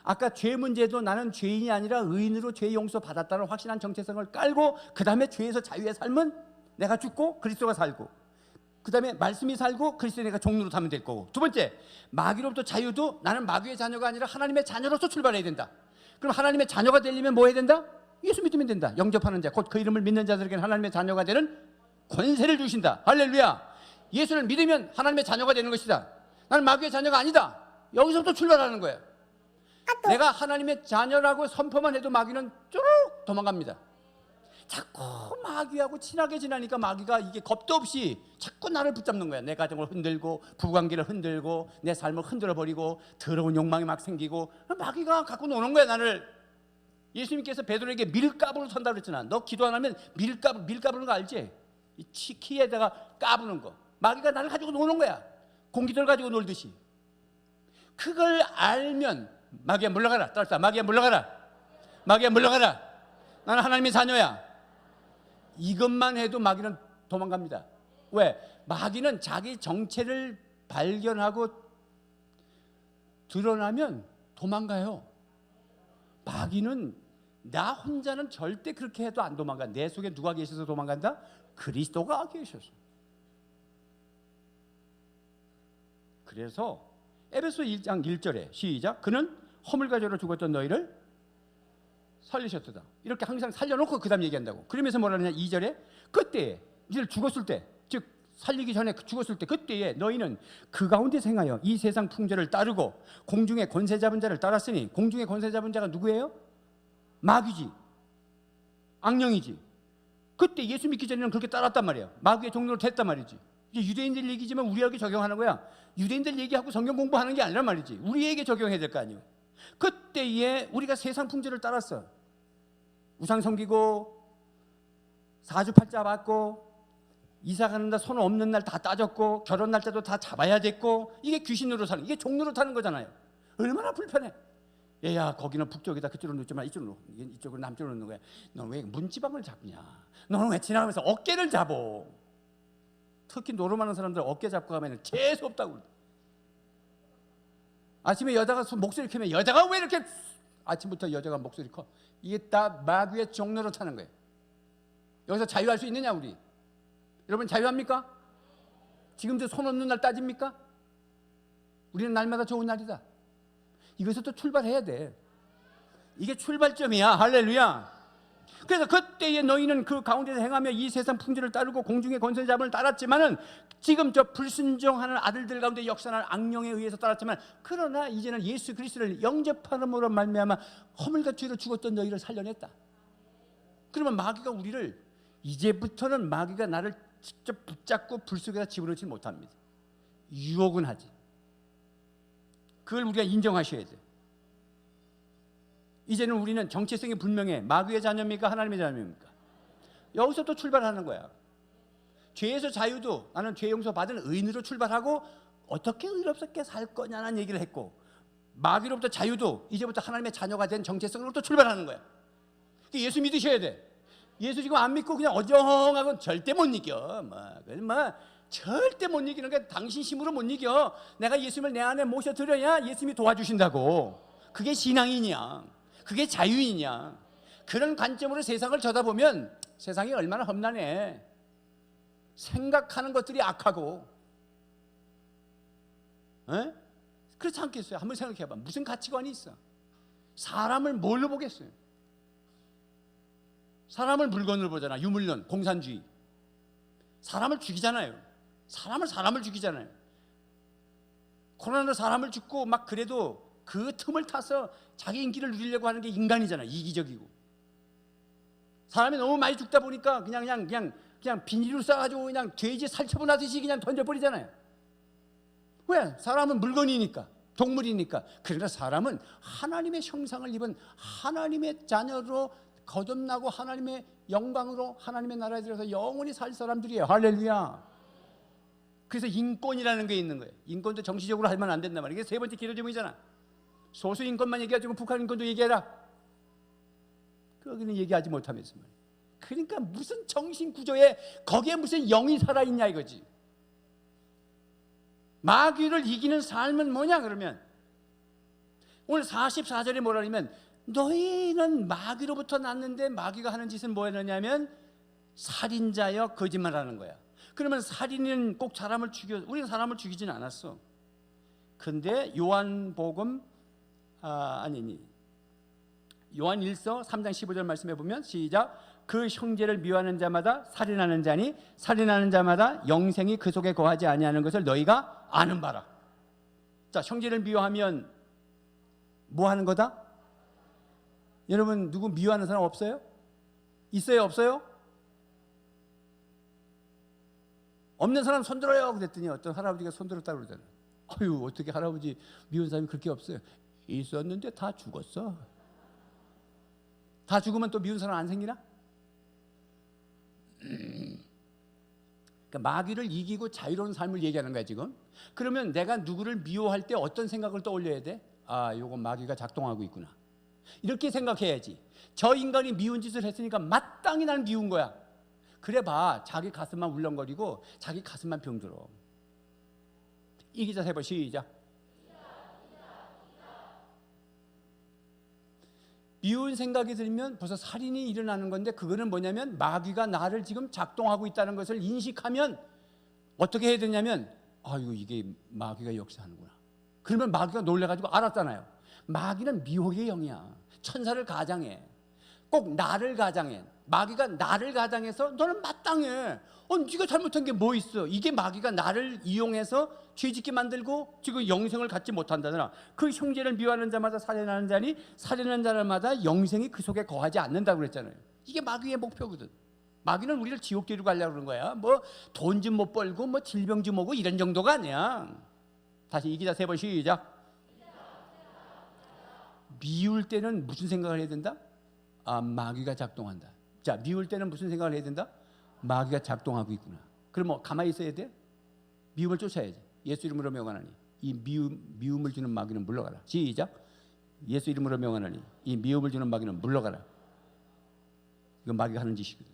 아까 죄 문제도 나는 죄인이 아니라 의인으로 죄 용서 받았다는 확실한 정체성을 깔고, 그 다음에 죄에서 자유의 삶은 내가 죽고 그리스도가 살고, 그 다음에 말씀이 살고 그리스도의 내가 종로로 타면 될 거고, 두 번째, 마귀로부터 자유도 나는 마귀의 자녀가 아니라 하나님의 자녀로서 출발해야 된다. 그럼 하나님의 자녀가 되려면 뭐 해야 된다? 예수 믿으면 된다. 영접하는 자, 곧 그 이름을 믿는 자들에게는 하나님의 자녀가 되는 권세를 주신다. 할렐루야. 예수를 믿으면 하나님의 자녀가 되는 것이다. 나는 마귀의 자녀가 아니다. 여기서부터 출발하는 거예요. 내가 하나님의 자녀라고 선포만 해도 마귀는 쭉 도망갑니다. 자꾸 마귀하고 친하게 지나니까 마귀가 이게 겁도 없이 자꾸 나를 붙잡는 거야. 내 가정을 흔들고 부부관계를 흔들고 내 삶을 흔들어버리고 더러운 욕망이 막 생기고, 마귀가 갖고 노는 거야 나를. 예수님께서 베드로에게 밀가부로 선다고 그랬잖아. 너 기도 안 하면 밀가부는 거 알지? 이 키에다가 까부는 거. 마귀가 나를 가지고 노는 거야. 공기들 가지고 놀듯이. 그걸 알면 마귀야 물러가라. 따라서 마귀야 물러가라. 마귀야 물러가라. 나는 하나님의 자녀야. 이것만 해도 마귀는 도망갑니다. 왜? 마귀는 자기 정체를 발견하고 드러나면 도망가요. 마귀는 나 혼자는 절대 그렇게 해도 안 도망가. 내 속에 누가 계셔서 도망간다? 그리스도가 계셔서. 그래서 에베소 1장 1절에 시작. 그는 허물과 죄로 죽었던 너희를 살리셨도다. 이렇게 항상 살려놓고 그 다음 얘기한다고. 그러면서 뭐라 하냐 2절에 그때에 이들 죽었을 때, 즉 살리기 전에 죽었을 때, 그때에 너희는 그 가운데 생하여 이 세상 풍조를 따르고 공중의 권세 잡은 자를 따랐으니, 공중의 권세 잡은 자가 누구예요? 마귀지, 악령이지. 그때 예수 믿기 전에는 그렇게 따랐단 말이에요. 마귀의 종로로 됐단 말이지. 이게 유대인들 얘기지만 우리에게 적용하는 거야. 유대인들 얘기하고 성경 공부하는 게 아니란 말이지. 우리에게 적용해야 될 거 아니에요. 그때에 우리가 세상 풍조를 따랐어. 우상 섬기고 사주팔자 받고 이사 가는 날 손 없는 날 다 따졌고 결혼 날짜도 다 잡아야 됐고, 이게 귀신으로 사는, 이게 종로로 타는 거잖아요. 얼마나 불편해. 얘야 거기는 북쪽이다. 그쪽으로 놓지 마. 이쪽으로 남쪽으로 놓는 거야. 너는 왜 문지방을 잡냐? 너는 왜 지나가면서 어깨를 잡어? 특히 노름하는 사람들 어깨 잡고 가면 재수 없다고. 아침에 여자가 목소리 크면 여자가 왜 이렇게 아침부터 여자가 목소리 커? 이게 다 마귀의 종로로 타는 거예요. 여기서 자유할 수 있느냐 우리? 여러분 자유합니까? 지금도 손 없는 날 따집니까? 우리는 날마다 좋은 날이다. 이것에서 또 출발해야 돼. 이게 출발점이야. 할렐루야. 그래서 그때에 너희는 그 가운데서 행하며 이 세상 풍조를 따르고 공중의 권세 잡음을 따랐지만은, 지금 저 불순종하는 아들들 가운데 역사하는 악령에 의해서 따랐지만, 그러나 이제는 예수 그리스도를 영접함으로 말미암아 허물과 죄로 죽었던 너희를 살려냈다. 그러면 마귀가 우리를, 이제부터는 마귀가 나를 직접 붙잡고 불 속에다 집어넣지 못합니다. 유혹은 하지. 그걸 우리가 인정하셔야 돼. 이제는 우리는 정체성이 분명해. 마귀의 자녀입니까? 하나님의 자녀입니까? 여기서 또 출발하는 거야. 죄에서 자유도 나는 죄 용서 받은 의인으로 출발하고 어떻게 의롭게 살 거냐는 얘기를 했고, 마귀로부터 자유도 이제부터 하나님의 자녀가 된 정체성으로 또 출발하는 거야. 예수 믿으셔야 돼. 예수 지금 안 믿고 그냥 어정하고는 절대 못 이겨. 절대 못 이기는 게 당신 힘으로 못 이겨. 내가 예수님을 내 안에 모셔드려야 예수님이 도와주신다고. 그게 신앙이냐? 그게 자유이냐? 그런 관점으로 세상을 쳐다보면 세상이 얼마나 험난해. 생각하는 것들이 악하고, 세상이 얼마나 험난해. 생각하는 것들이 악하고, 세상이 얼마나 험난해. 생각하는 것들이 악하고, 세상이 얼마나 험난해. 생각하는 것들이 악하고, 세상이 얼마나 험난해. 생각하는 것들이 악하고, 세상이 얼마나 험난해. 생각하는 것들이 악하고, 세상이 얼마나 험난해. 생각하는 것들이 악하고, 에? 그렇지 않겠어요? 한번 생각해봐. 무슨 가치관이 있어? 사람을 뭘로 보겠어요? 사람을 물건으로 보잖아. 유물론, 공산주의. 사람을 죽이잖아요. 사람을 죽이잖아요. 코로나로 사람을 죽고 막 그래도 그 틈을 타서 자기 인기를 누리려고 하는 게 인간이잖아. 이기적이고. 사람이 너무 많이 죽다 보니까 그냥 비닐로 싸가지고 그냥 돼지 살처분하듯이 그냥 던져버리잖아요. 왜? 사람은 물건이니까, 동물이니까. 그러나 사람은 하나님의 형상을 입은 하나님의 자녀로 거듭나고 하나님의 영광으로 하나님의 나라에 들어서 영원히 살 사람들이에요. 할렐루야. 그래서 인권이라는 게 있는 거예요. 인권도 정치적으로 하면 안 된단 말이에요. 이게 세 번째 기도 제목이잖아. 소수 인권만 얘기하지 북한 인권도 얘기해라. 거기는 얘기하지 못하면서 말이에요. 그러니까 무슨 정신 구조에 거기에 무슨 영이 살아있냐 이거지. 마귀를 이기는 삶은 뭐냐 그러면 오늘 44절에 뭐라 하냐면 너희는 마귀로부터 났는데 마귀가 하는 짓은 뭐였냐면 살인자여 거짓말하는 거야. 그러면 살인은 꼭 사람을 죽여, 우리는 사람을 죽이지는 않았어. 근데 요한복음 요한 1서 3장 15절 말씀해 보면 시작. 그 형제를 미워하는 자마다 살인하는 자니 살인하는 자마다 영생이 그 속에 거하지 아니하는 것을 너희가 아는 바라. 자, 형제를 미워하면 뭐 하는 거다? 여러분 누구 미워하는 사람 없어요? 있어요? 없어요? 없는 사람 손들어요 그랬더니 어떤 할아버지가 손들었다고 그러잖아요. 아유 어떻게 할아버지 미운 사람이 그렇게 없어요? 있었는데 다 죽었어. 다 죽으면 또 미운 사람 안 생기나? 그러니까 마귀를 이기고 자유로운 삶을 얘기하는 거야 지금. 그러면 내가 누구를 미워할 때 어떤 생각을 떠올려야 돼? 아, 요거 마귀가 작동하고 있구나. 이렇게 생각해야지. 저 인간이 미운 짓을 했으니까 마땅히 난 미운 거야. 그래 봐. 자기 가슴만 울렁거리고 자기 가슴만 병들어. 이기자 세 번 시작. 미운 생각이 들면 벌써 살인이 일어나는 건데 그거는 뭐냐면 마귀가 나를 지금 작동하고 있다는 것을 인식하면 어떻게 해야 되냐면 아유 이게 마귀가 역사하는구나. 그러면 마귀가 놀래가지고 알았잖아요. 마귀는 미혹의 영이야. 천사를 가장해. 꼭 나를 가장해. 마귀가 나를 가장해서 너는 마땅해. 네가 잘못한 게 뭐 있어? 이게 마귀가 나를 이용해서 죄짓게 만들고 지금 영생을 갖지 못한다더라. 그 형제를 미워하는 자마다 살인하는 자니 살인하는 자마다 영생이 그 속에 거하지 않는다고 그랬잖아요. 이게 마귀의 목표거든. 마귀는 우리를 지옥 데리고 가려고 그러는 거야. 뭐 돈 좀 못 벌고 뭐 질병 좀 오고 이런 정도가 아니야. 다시 이기자 세 번 시작. 미울 때는 무슨 생각을 해야 된다? 아, 마귀가 작동한다. 자, 미울 때는 무슨 생각을 해야 된다? 마귀가 작동하고 있구나. 그럼 뭐 가만히 있어야 돼? 미움을 쫓아야지. 예수 이름으로 명하나니 이 미움을 주는 마귀는 물러가라. 시작. 예수 이름으로 명하나니 이 미움을 주는 마귀는 물러가라. 이건 마귀가 하는 짓이거든.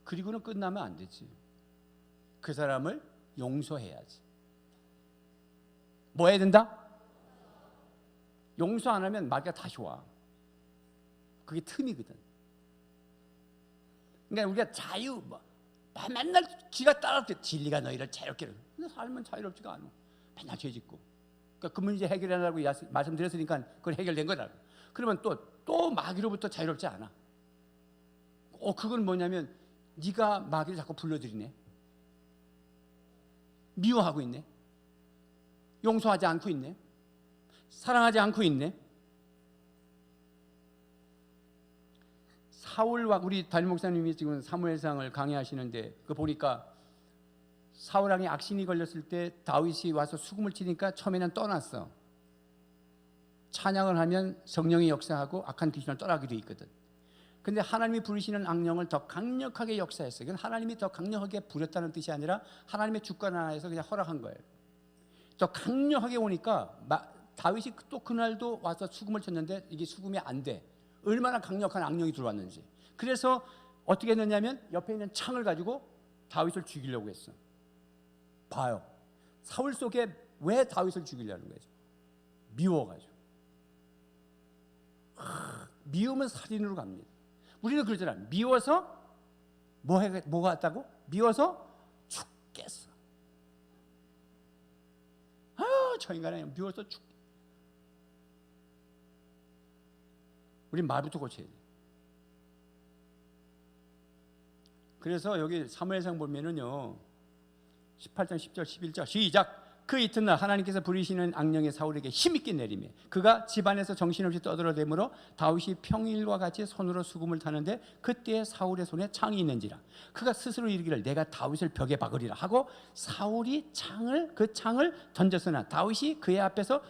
그리고는 끝나면 안 되지. 그 사람을 용서해야지. 뭐 해야 된다? 용서 안 하면 마귀가 다시 와. 그게 틈이거든. 그러니까 우리가 자유, 맨날 지가 따라붙어. 진리가 너희를 자유롭게 해. 근데 삶은 자유롭지가 않아. 맨날 죄 짓고. 그러니까 그 문제 해결하라고 말씀드렸으니까 그건 해결된 거다. 그러면 또 마귀로부터 자유롭지 않아. 그건 뭐냐면 네가 마귀를 자꾸 불러들이네. 미워하고 있네. 용서하지 않고 있네. 사랑하지 않고 있네. 사울과 우리 담임 목사님이 지금 사무엘상을 강의하시는데 그 보니까 사울 왕이 악신이 걸렸을 때 다윗이 와서 수금을 치니까 처음에는 떠났어. 찬양을 하면 성령이 역사하고 악한 귀신을 떠나게 돼 있거든. 근데 하나님이 부르시는 악령을 더 강력하게 역사했어요. 이건 하나님이 더 강력하게 부렸다는 뜻이 아니라 하나님의 주권 하나에서 그냥 허락한 거예요. 더 강력하게 오니까 다윗이 또 그날도 와서 수금을 쳤는데 이게 수금이 안 돼. 얼마나 강력한 악령이 들어왔는지. 그래서 어떻게 했느냐면 옆에 있는 창을 가지고 다윗을 죽이려고 했어. 봐요. 사울 속에 왜 다윗을 죽이려는 거죠? 미워가지고. 미움은 살인으로 갑니다. 우리는 그러잖아. 미워서 뭐가 왔다고? 미워서 죽겠어. 저 인간은 미워서 죽. 우리 말부터 고쳐야 돼. 그래서 여기 사무엘상 보면은요 18장 10절 11절 시작. 그 이튿날 하나님께서 부리시는 악령의 사울에게 힘있게 내리매 그가 집안에서 정신없이 떠들어대므로 다윗이 평일과 같이 손으로 수금을 타는데 그때 사울의 손에 창이 있는지라 그가 스스로 이르기를 내가 다윗을 벽에 박으리라 하고 사울이 그 창을 던졌으나 다윗이 그의 앞에서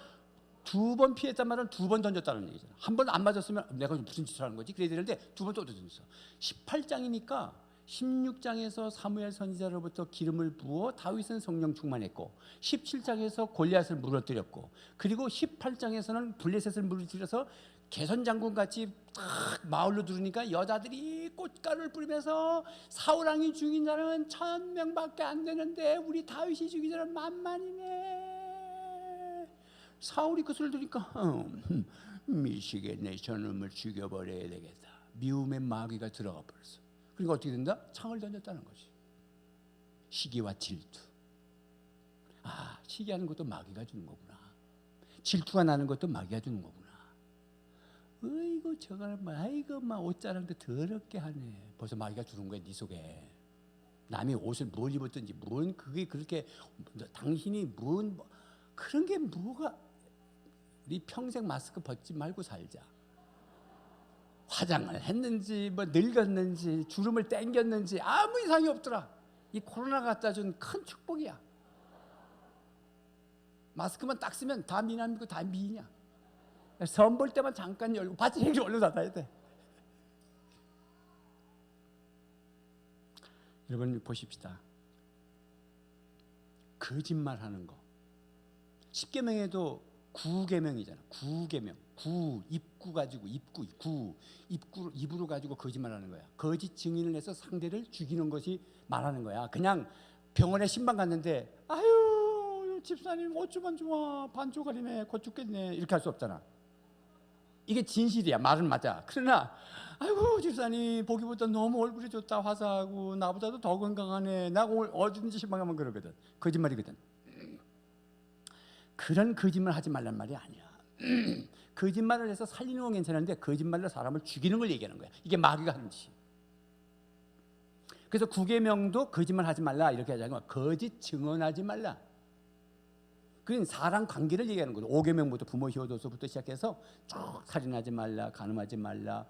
2번 피했단 말은 2번 던졌다는 얘기잖아. 한 번 안 맞았으면 내가 무슨 짓을 하는 거지? 그래야 되는데 2번 또 던졌어. 18장이니까 16장에서 사무엘 선지자로부터 기름을 부어 다윗은 성령 충만했고 17장에서 골리앗을 무너뜨렸고 그리고 18장에서는 블레셋을 무너뜨려서 개선 장군 같이 딱 마을로 들으니까 여자들이 꽃가루를 뿌리면서 사울 왕이 죽인 자는 1000명밖에 안 되는데 우리 다윗이 죽인 자는 만만이네. 사울이 그 소리를 들으니까 미치겠네. 저놈을 죽여버려야 되겠다. 미움의 마귀가 들어가 버렸어. 그러니까 어떻게 된다? 창을 던졌다는 거지. 시기와 질투. 시기하는 것도 마귀가 주는 거구나. 질투가 나는 것도 마귀가 주는 거구나. 어이구 저거는 아이고 막 옷자랑도 더럽게 하네. 벌써 마귀가 주는 거야 네 속에. 남이 옷을 뭘 입었든지 뭔 그게 그렇게 당신이 뭔 그런 게 뭐가. 우리 평생 마스크 벗지 말고 살자. 화장을 했는지 뭐 늙었는지 주름을 땡겼는지 아무 이상이 없더라. 이 코로나가 갖다 준 큰 축복이야. 마스크만 딱 쓰면 다 미남이고 다 미인이야. 선 볼 때만 잠깐 열고 바지 행주 얼른 닫아야 돼. 여러분 보십시다. 거짓말하는 거. 10계명에도 9계명이잖아. 9계명. 입구 가지고 입으로 가지고 거짓말하는 거야. 거짓 증인을 해서 상대를 죽이는 것이 말하는 거야. 그냥 병원에 신방 갔는데 아유 집사님 어쩌면 좋아 반쪽알이네 곧 죽겠네 이렇게 할 수 없잖아. 이게 진실이야. 말은 맞아. 그러나 아이고 집사님 보기보다 너무 얼굴이 좋다 화사하고 나보다도 더 건강하네. 나 오늘 어딘지 신방 가면 그러거든. 거짓말이거든. 그런 거짓말 하지 말란 말이 아니야. 거짓말을 해서 살리는 건 괜찮은데 거짓말로 사람을 죽이는 걸 얘기하는 거야. 이게 마귀가 하는 짓이. 그래서 9계명도 거짓말 하지 말라 이렇게 하자면 거짓 증언하지 말라. 그건 사람 관계를 얘기하는 거죠. 5계명부터 부모 효도서부터 시작해서 쭉 살인하지 말라, 간음하지 말라,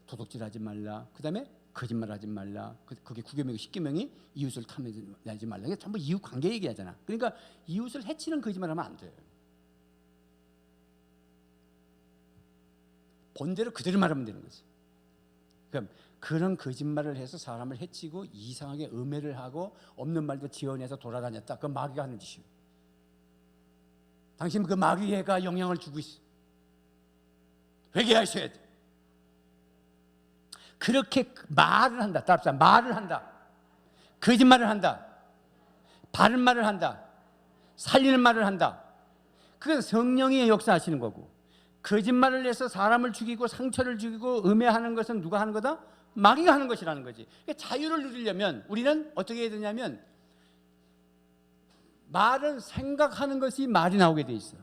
도둑질하지 말라. 그다음에 거짓말하지 말라. 그게 9계명이고 10계명이 이웃을 탐내지 말라. 이게 전부 이웃 관계 얘기하잖아. 그러니까 이웃을 해치는 거짓말하면 안 돼. 본대로 그대로 말하면 되는 거지. 그럼 그런 거짓말을 해서 사람을 해치고 이상하게 음해를 하고 없는 말도 지어내서 돌아다녔다. 그건 마귀가 하는 짓이에요. 당신 그 마귀가 영향을 주고 있어. 회개하셔야 돼. 그렇게 말을 한다. 따라서 말을 한다. 거짓말을 한다. 바른 말을 한다. 살리는 말을 한다. 그건 성령이 역사하시는 거고 거짓말을 해서 사람을 죽이고 상처를 죽이고 음해하는 것은 누가 하는 거다? 마귀가 하는 것이라는 거지. 그러니까 자유를 누리려면 우리는 어떻게 해야 되냐면 말은 생각하는 것이 말이 나오게 돼 있어.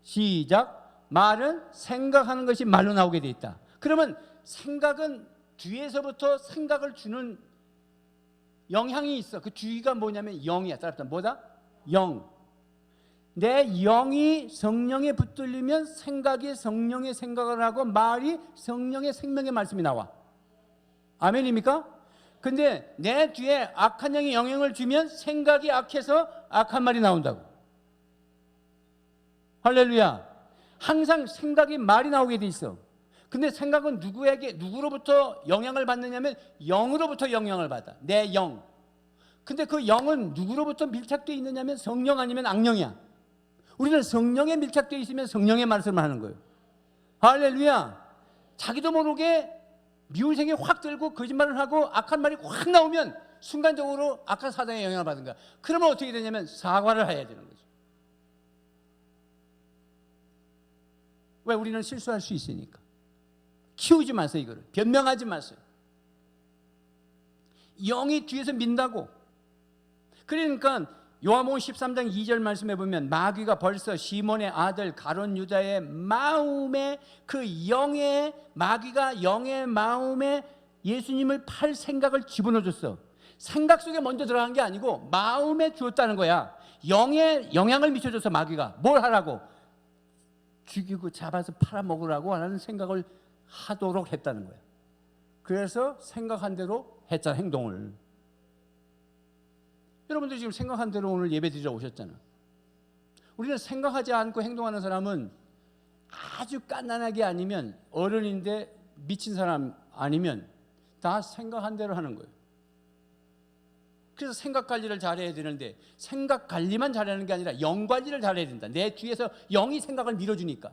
시작. 말은 생각하는 것이 말로 나오게 돼 있다. 그러면 생각은 뒤에서부터 생각을 주는 영향이 있어. 그 주의가 뭐냐면 영이야. 따라서 뭐다? 영. 내 영이 성령에 붙들리면 생각이 성령의 생각을 하고 말이 성령의 생명의 말씀이 나와. 아멘입니까? 근데 내 뒤에 악한 영이 영향을 주면 생각이 악해서 악한 말이 나온다고. 할렐루야. 항상 생각이 말이 나오게 돼 있어. 근데 생각은 누구로부터 영향을 받느냐면 영으로부터 영향을 받아. 내 영. 근데 그 영은 누구로부터 밀착되어 있느냐면 성령 아니면 악령이야. 우리는 성령에 밀착되어 있으면 성령의 말씀을 하는 거예요. 할렐루야. 자기도 모르게 미운 생각이 확 들고 거짓말을 하고 악한 말이 확 나오면 순간적으로 악한 사단의 영향을 받은 거야. 그러면 어떻게 되냐면 사과를 해야 되는 거죠. 왜? 우리는 실수할 수 있으니까. 키우지 마세요. 이거를 변명하지 마세요. 영이 뒤에서 민다고. 그러니까 요한복음 13장 2절 말씀해 보면 마귀가 벌써 시몬의 아들 가룟 유다의 마음에 그 영의 마귀가 영의 마음에 예수님을 팔 생각을 집어넣어 줬어. 생각 속에 먼저 들어간 게 아니고 마음에 주었다는 거야. 영에 영향을 미쳐줘서 마귀가 뭘 하라고? 죽이고 잡아서 팔아먹으라고 하는 생각을 하도록 했다는 거야. 그래서 생각한 대로 했잖아, 행동을. 여러분들 지금 생각한 대로 오늘 예배 드리러 오셨잖아. 우리는 생각하지 않고 행동하는 사람은 아주 깐난하게 아니면 어른인데 미친 사람 아니면 다 생각한 대로 하는 거예요. 그래서 생각 관리를 잘해야 되는데 생각 관리만 잘하는 게 아니라 영 관리를 잘해야 된다. 내 뒤에서 영이 생각을 밀어주니까,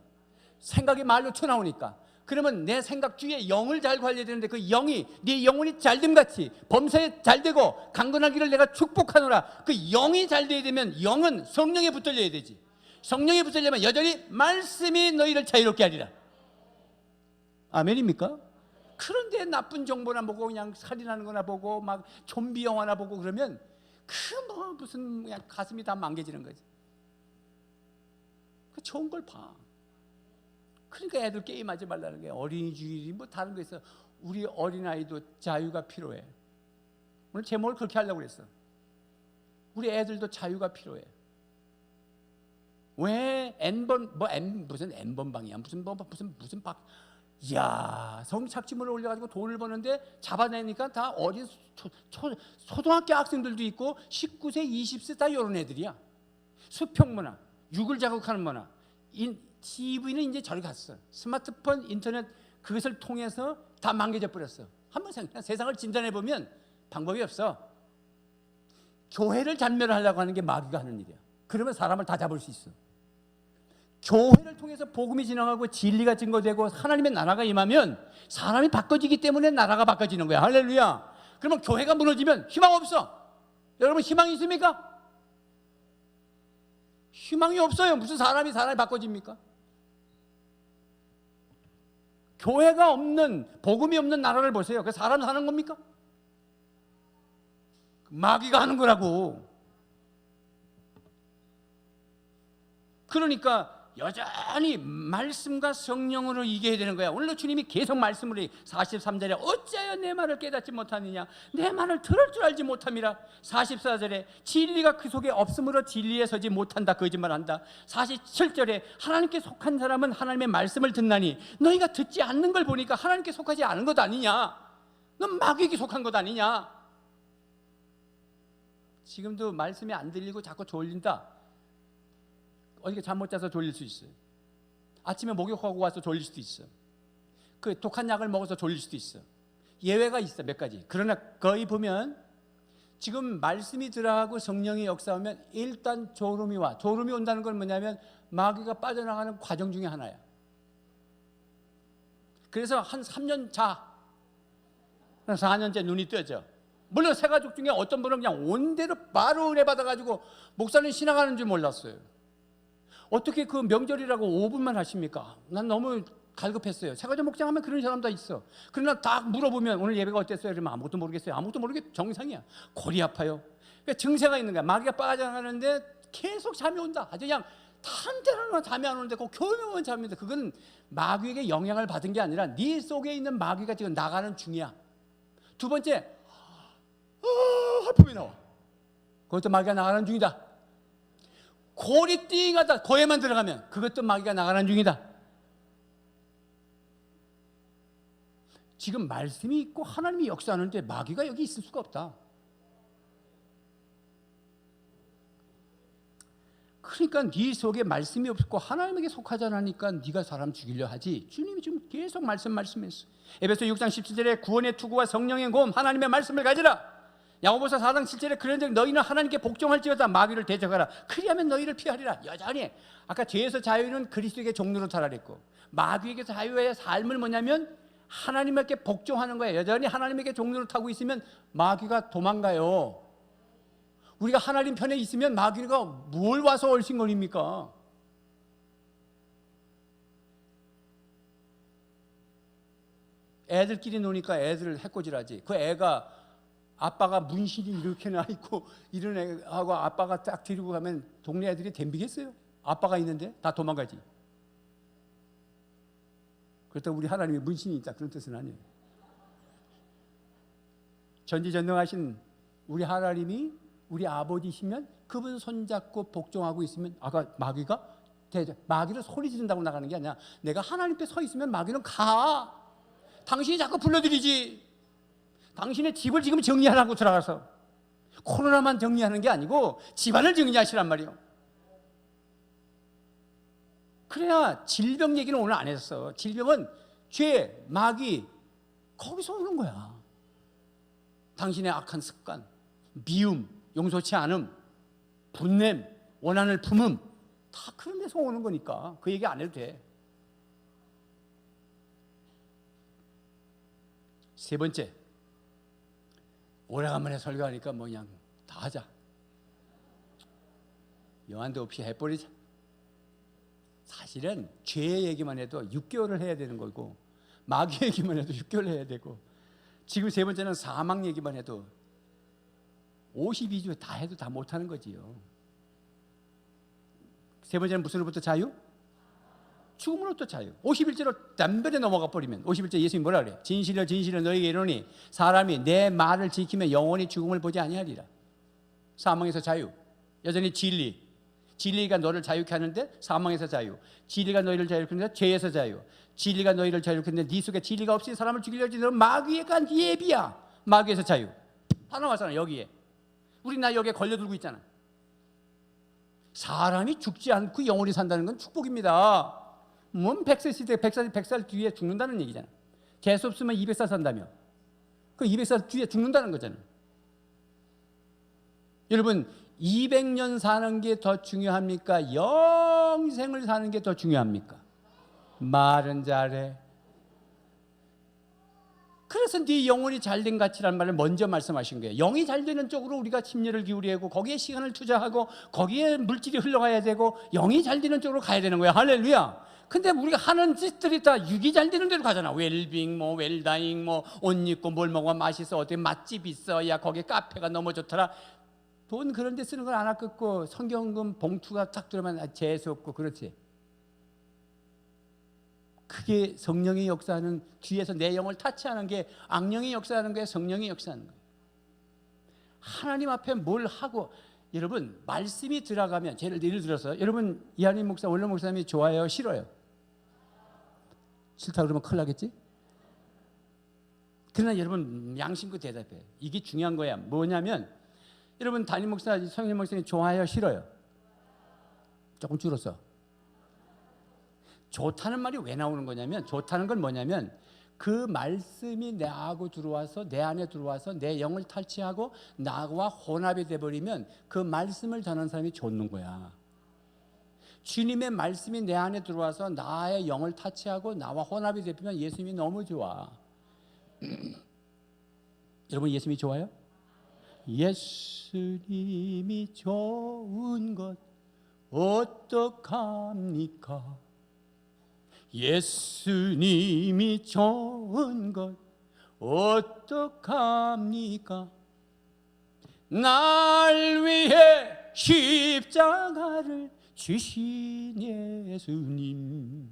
생각이 말로 튀어나오니까. 그러면 내 생각 주위에 영을 잘 관리해야 되는데 그 영이 네 영혼이 잘됨같이 범사에 잘되고 강건하기를 내가 축복하노라. 그 영이 잘 돼야 되면 영은 성령에 붙들려야 되지. 성령에 붙들려면 여전히 말씀이 너희를 자유롭게 하리라. 아멘입니까? 그런데 나쁜 정보나 보고 그냥 살인하는 거나 보고 막 좀비 영화나 보고 그러면 그 뭐 무슨 그냥 가슴이 다 망개지는 거지. 그 좋은 걸 봐. 그러니까 애들 게임하지 말라는 게 어린이주일이 뭐 다른 거 있어. 우리 어린아이도 자유가 필요해. 오늘 제목을 그렇게 하려고 그랬어. 우리 애들도 자유가 필요해. 왜 N번 뭐 N 무슨 N번방이야 무슨 무슨 방. 이야, 성착취물을 올려가지고 돈을 버는데 잡아내니까 다 어린 초등학교 학생들도 있고 19세, 20세 다 이런 애들이야. 수평문화, 육을 자극하는 문화. TV는 이제 저리 갔어. 스마트폰, 인터넷 그것을 통해서 다 망개져 버렸어. 한번 생각해. 세상을 진단해 보면 방법이 없어. 교회를 잔멸하려고 하는 게 마귀가 하는 일이야. 그러면 사람을 다 잡을 수 있어. 교회를 통해서 복음이 지나가고 진리가 증거되고 하나님의 나라가 임하면 사람이 바꿔지기 때문에 나라가 바꿔지는 거야. 할렐루야. 그러면 교회가 무너지면 희망 없어. 여러분 희망이 있습니까? 희망이 없어요. 무슨 사람이 바꿔집니까? 교회가 없는, 복음이 없는 나라를 보세요. 그 사람 사는 겁니까? 마귀가 하는 거라고. 그러니까 여전히 말씀과 성령으로 이겨야 되는 거야. 오늘도 주님이 계속 말씀을 해. 43절에 어찌하여 내 말을 깨닫지 못하느냐, 내 말을 들을 줄 알지 못함이라. 44절에 진리가 그 속에 없으므로 진리에 서지 못한다, 거짓말한다. 47절에 하나님께 속한 사람은 하나님의 말씀을 듣나니 너희가 듣지 않는 걸 보니까 하나님께 속하지 않은 것 아니냐, 넌 마귀에게 속한 것 아니냐. 지금도 말씀이 안 들리고 자꾸 졸린다. 어저께 잠 못 자서 졸릴 수 있어요. 아침에 목욕하고 와서 졸릴 수도 있어. 그 독한 약을 먹어서 졸릴 수도 있어. 예외가 있어, 몇 가지. 그러나 거의 보면 지금 말씀이 들어가고 성령이 역사하면 일단 졸음이 와. 졸음이 온다는 건 뭐냐면 마귀가 빠져나가는 과정 중에 하나야. 그래서 한 3년 자, 4년째 눈이 떠져. 물론 세 가족 중에 어떤 분은 그냥 온대로 바로 은혜 받아가지고 목사님 신앙하는 줄 몰랐어요. 어떻게 그 명절이라고 5분만 하십니까? 난 너무 갈급했어요. 세가지 목장하면 그런 사람 다 있어. 그러나 딱 물어보면 오늘 예배가 어땠어요? 그러면 아무것도 모르겠어요. 아무것도 모르겠. 정상이야. 골이 아파요. 그러니까 증세가 있는 거야. 마귀가 빠져나가는데 계속 잠이 온다. 아주 그냥 다른 데는 잠이 안 오는데 꼭 교회 오면 잠이 온다. 그건 마귀에게 영향을 받은 게 아니라 네 속에 있는 마귀가 지금 나가는 중이야. 두 번째, 하품이 나와. 그것도 마귀가 나가는 중이다. 골이 띵하다. 고에만 들어가면 그것도 마귀가 나가는 중이다. 지금 말씀이 있고 하나님이 역사하는데 마귀가 여기 있을 수가 없다. 그러니까 네 속에 말씀이 없고 하나님에게 속하지 않으니까 네가 사람 죽이려 하지. 주님이 지금 계속 말씀했어. 에베소 6장 17절에 구원의 투구와 성령의 고음 하나님의 말씀을 가지라. 야고보서 4장 7절에 그런즉 너희는 하나님께 복종할지어다 마귀를 대적하라. 그리하면 너희를 피하리라. 여전히 아까 죄에서 자유는 그리스도에게 종로로 타라랬고 마귀에게 자유의 삶을 뭐냐면 하나님께 복종하는 거예요. 여전히 하나님에게 종로를 타고 있으면 마귀가 도망가요. 우리가 하나님 편에 있으면 마귀가 뭘 와서 얼씬거립니까? 애들끼리 노니까 애들을 해코지라지. 그 애가 아빠가 문신이 이렇게 나 있고 이런 애하고 아빠가 딱 데리고 가면 동네 애들이 덤비겠어요? 아빠가 있는데 다 도망가지. 그렇다고 우리 하나님이 문신이 있다 그런 뜻은 아니에요. 전지전능하신 우리 하나님이 우리 아버지시면 그분 손잡고 복종하고 있으면 아까 마귀가 마귀를 소리 지른다고 나가는 게 아니라 내가 하나님 앞에 서 있으면 마귀는 가. 당신이 자꾸 불러들이지. 당신의 집을 지금 정리하라고 들어가서 코로나만 정리하는 게 아니고 집안을 정리하시란 말이에요. 그래야 질병 얘기는 오늘 안 했어. 질병은 죄, 마귀 거기서 오는 거야. 당신의 악한 습관, 미움, 용서치 않음, 분냄, 원한을 품음 다 그런 데서 오는 거니까 그 얘기 안 해도 돼. 세 번째, 오래간만에 설교하니까 뭐 그냥 다 하자. 여한도 없이 해버리자. 사실은 죄 얘기만 해도 6개월을 해야 되는 거고 마귀 얘기만 해도 6개월 해야 되고 지금 세 번째는 사망 얘기만 해도 52주 다 해도 다 못하는 거지요. 세 번째는 무슨으로부터 자유? 죽음으로부터 자유. 51절로 단번에 넘어가 버리면 51절 예수님이 뭐라 그래요? 진실로 진실로 너희에게 이르노니 사람이 내 말을 지키면 영원히 죽음을 보지 아니하리라. 사망에서 자유. 여전히 진리가 너를 자유케 하는데 사망에서 자유. 진리가 너희를 자유케 하는데 죄에서 자유. 진리가 너희를 자유케 하는데 네 속에 진리가 없이 사람을 죽이려고 하지 너는 마귀에 간 예비야. 마귀에서 자유. 다 나왔잖아 여기에. 우리 나 여기에 걸려들고 있잖아. 사람이 죽지 않고 영원히 산다는 건 축복입니다. 뭔 100세 시대 100살 뒤에 죽는다는 얘기잖아. 재수 없으면 200살 산다며. 그 200살 뒤에 죽는다는 거잖아. 여러분 200년 사는 게 더 중요합니까? 영생을 사는 게 더 중요합니까? 말은 잘해. 그래서 네 영혼이 잘된 가치라는 말을 먼저 말씀하신 거예요. 영이 잘 되는 쪽으로 우리가 심려를 기울여야 하고 거기에 시간을 투자하고 거기에 물질이 흘러가야 되고 영이 잘 되는 쪽으로 가야 되는 거야. 할렐루야. 근데 우리가 하는 짓들이 다 육이 잘 되는 데로 가잖아. 웰빙, 뭐 웰다잉, 뭐 옷 입고 뭘 먹으면 맛있어. 어디 맛집 있어. 야 거기 카페가 너무 좋더라. 돈 그런 데 쓰는 걸 안 아깝고 성경금 봉투가 딱 들어오면 재수 없고 그렇지. 그게 성령이 역사하는 뒤에서 내 영을 타치하는 게 악령이 역사하는 거예요. 성령이 역사하는 거예요. 하나님 앞에 뭘 하고 여러분 말씀이 들어가면 예를 들어서 여러분 이한임 목사 원로 목사님이 좋아요 싫어요? 싫다 그러면 큰일 나겠지? 그러나 여러분 양심껏 대답해. 이게 중요한 거야. 뭐냐면 여러분 담임 목사 성임 목사님 좋아요 싫어요? 조금 줄었어. 좋다는 말이 왜 나오는 거냐면 좋다는 건 뭐냐면 그 말씀이 내하고 들어와서 내 안에 들어와서 내 영을 탈취하고 나와 혼합이 돼버리면 그 말씀을 전하는 사람이 좋는 거야. 주님의 말씀이 내 안에 들어와서 나의 영을 탈취하고 나와 혼합이 되면 예수님이 너무 좋아. 여러분 예수님이 좋아요? 예수님이 좋은 것 어떡합니까? 예수님이 좋은 것 어떡합니까? 날 위해 십자가를 주신 예수님.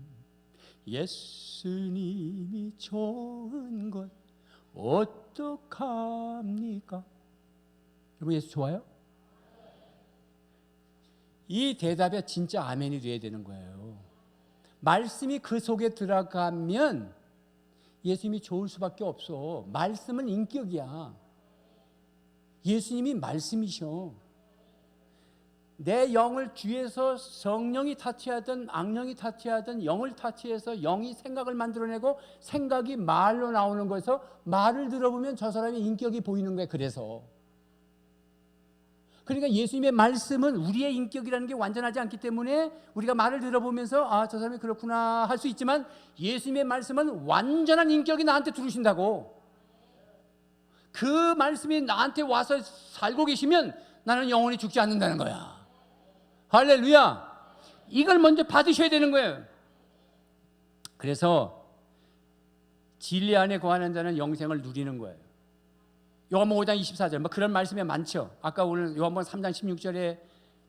예수님이 좋은 것 어떡합니까? 여러분 예수 좋아요? 이 대답에 진짜 아멘이 돼야 되는 거예요. 말씀이 그 속에 들어가면 예수님이 좋을 수밖에 없어. 말씀은 인격이야. 예수님이 말씀이셔. 내 영을 뒤에서 성령이 타치하든 악령이 타치하든 영을 타치해서 영이 생각을 만들어내고 생각이 말로 나오는 거에서 말을 들어보면 저 사람의 인격이 보이는 거야. 그러니까 예수님의 말씀은 우리의 인격이라는 게 완전하지 않기 때문에 우리가 말을 들어보면서 아, 저 사람이 그렇구나 할 수 있지만 예수님의 말씀은 완전한 인격이 나한테 들어오신다고. 그 말씀이 나한테 와서 살고 계시면 나는 영원히 죽지 않는다는 거야. 할렐루야. 이걸 먼저 받으셔야 되는 거예요. 그래서 진리 안에 거하는 자는 영생을 누리는 거예요. 요한복음 5장 24절 뭐 그런 말씀이 많죠. 아까 오늘 요한복음 3장 16절에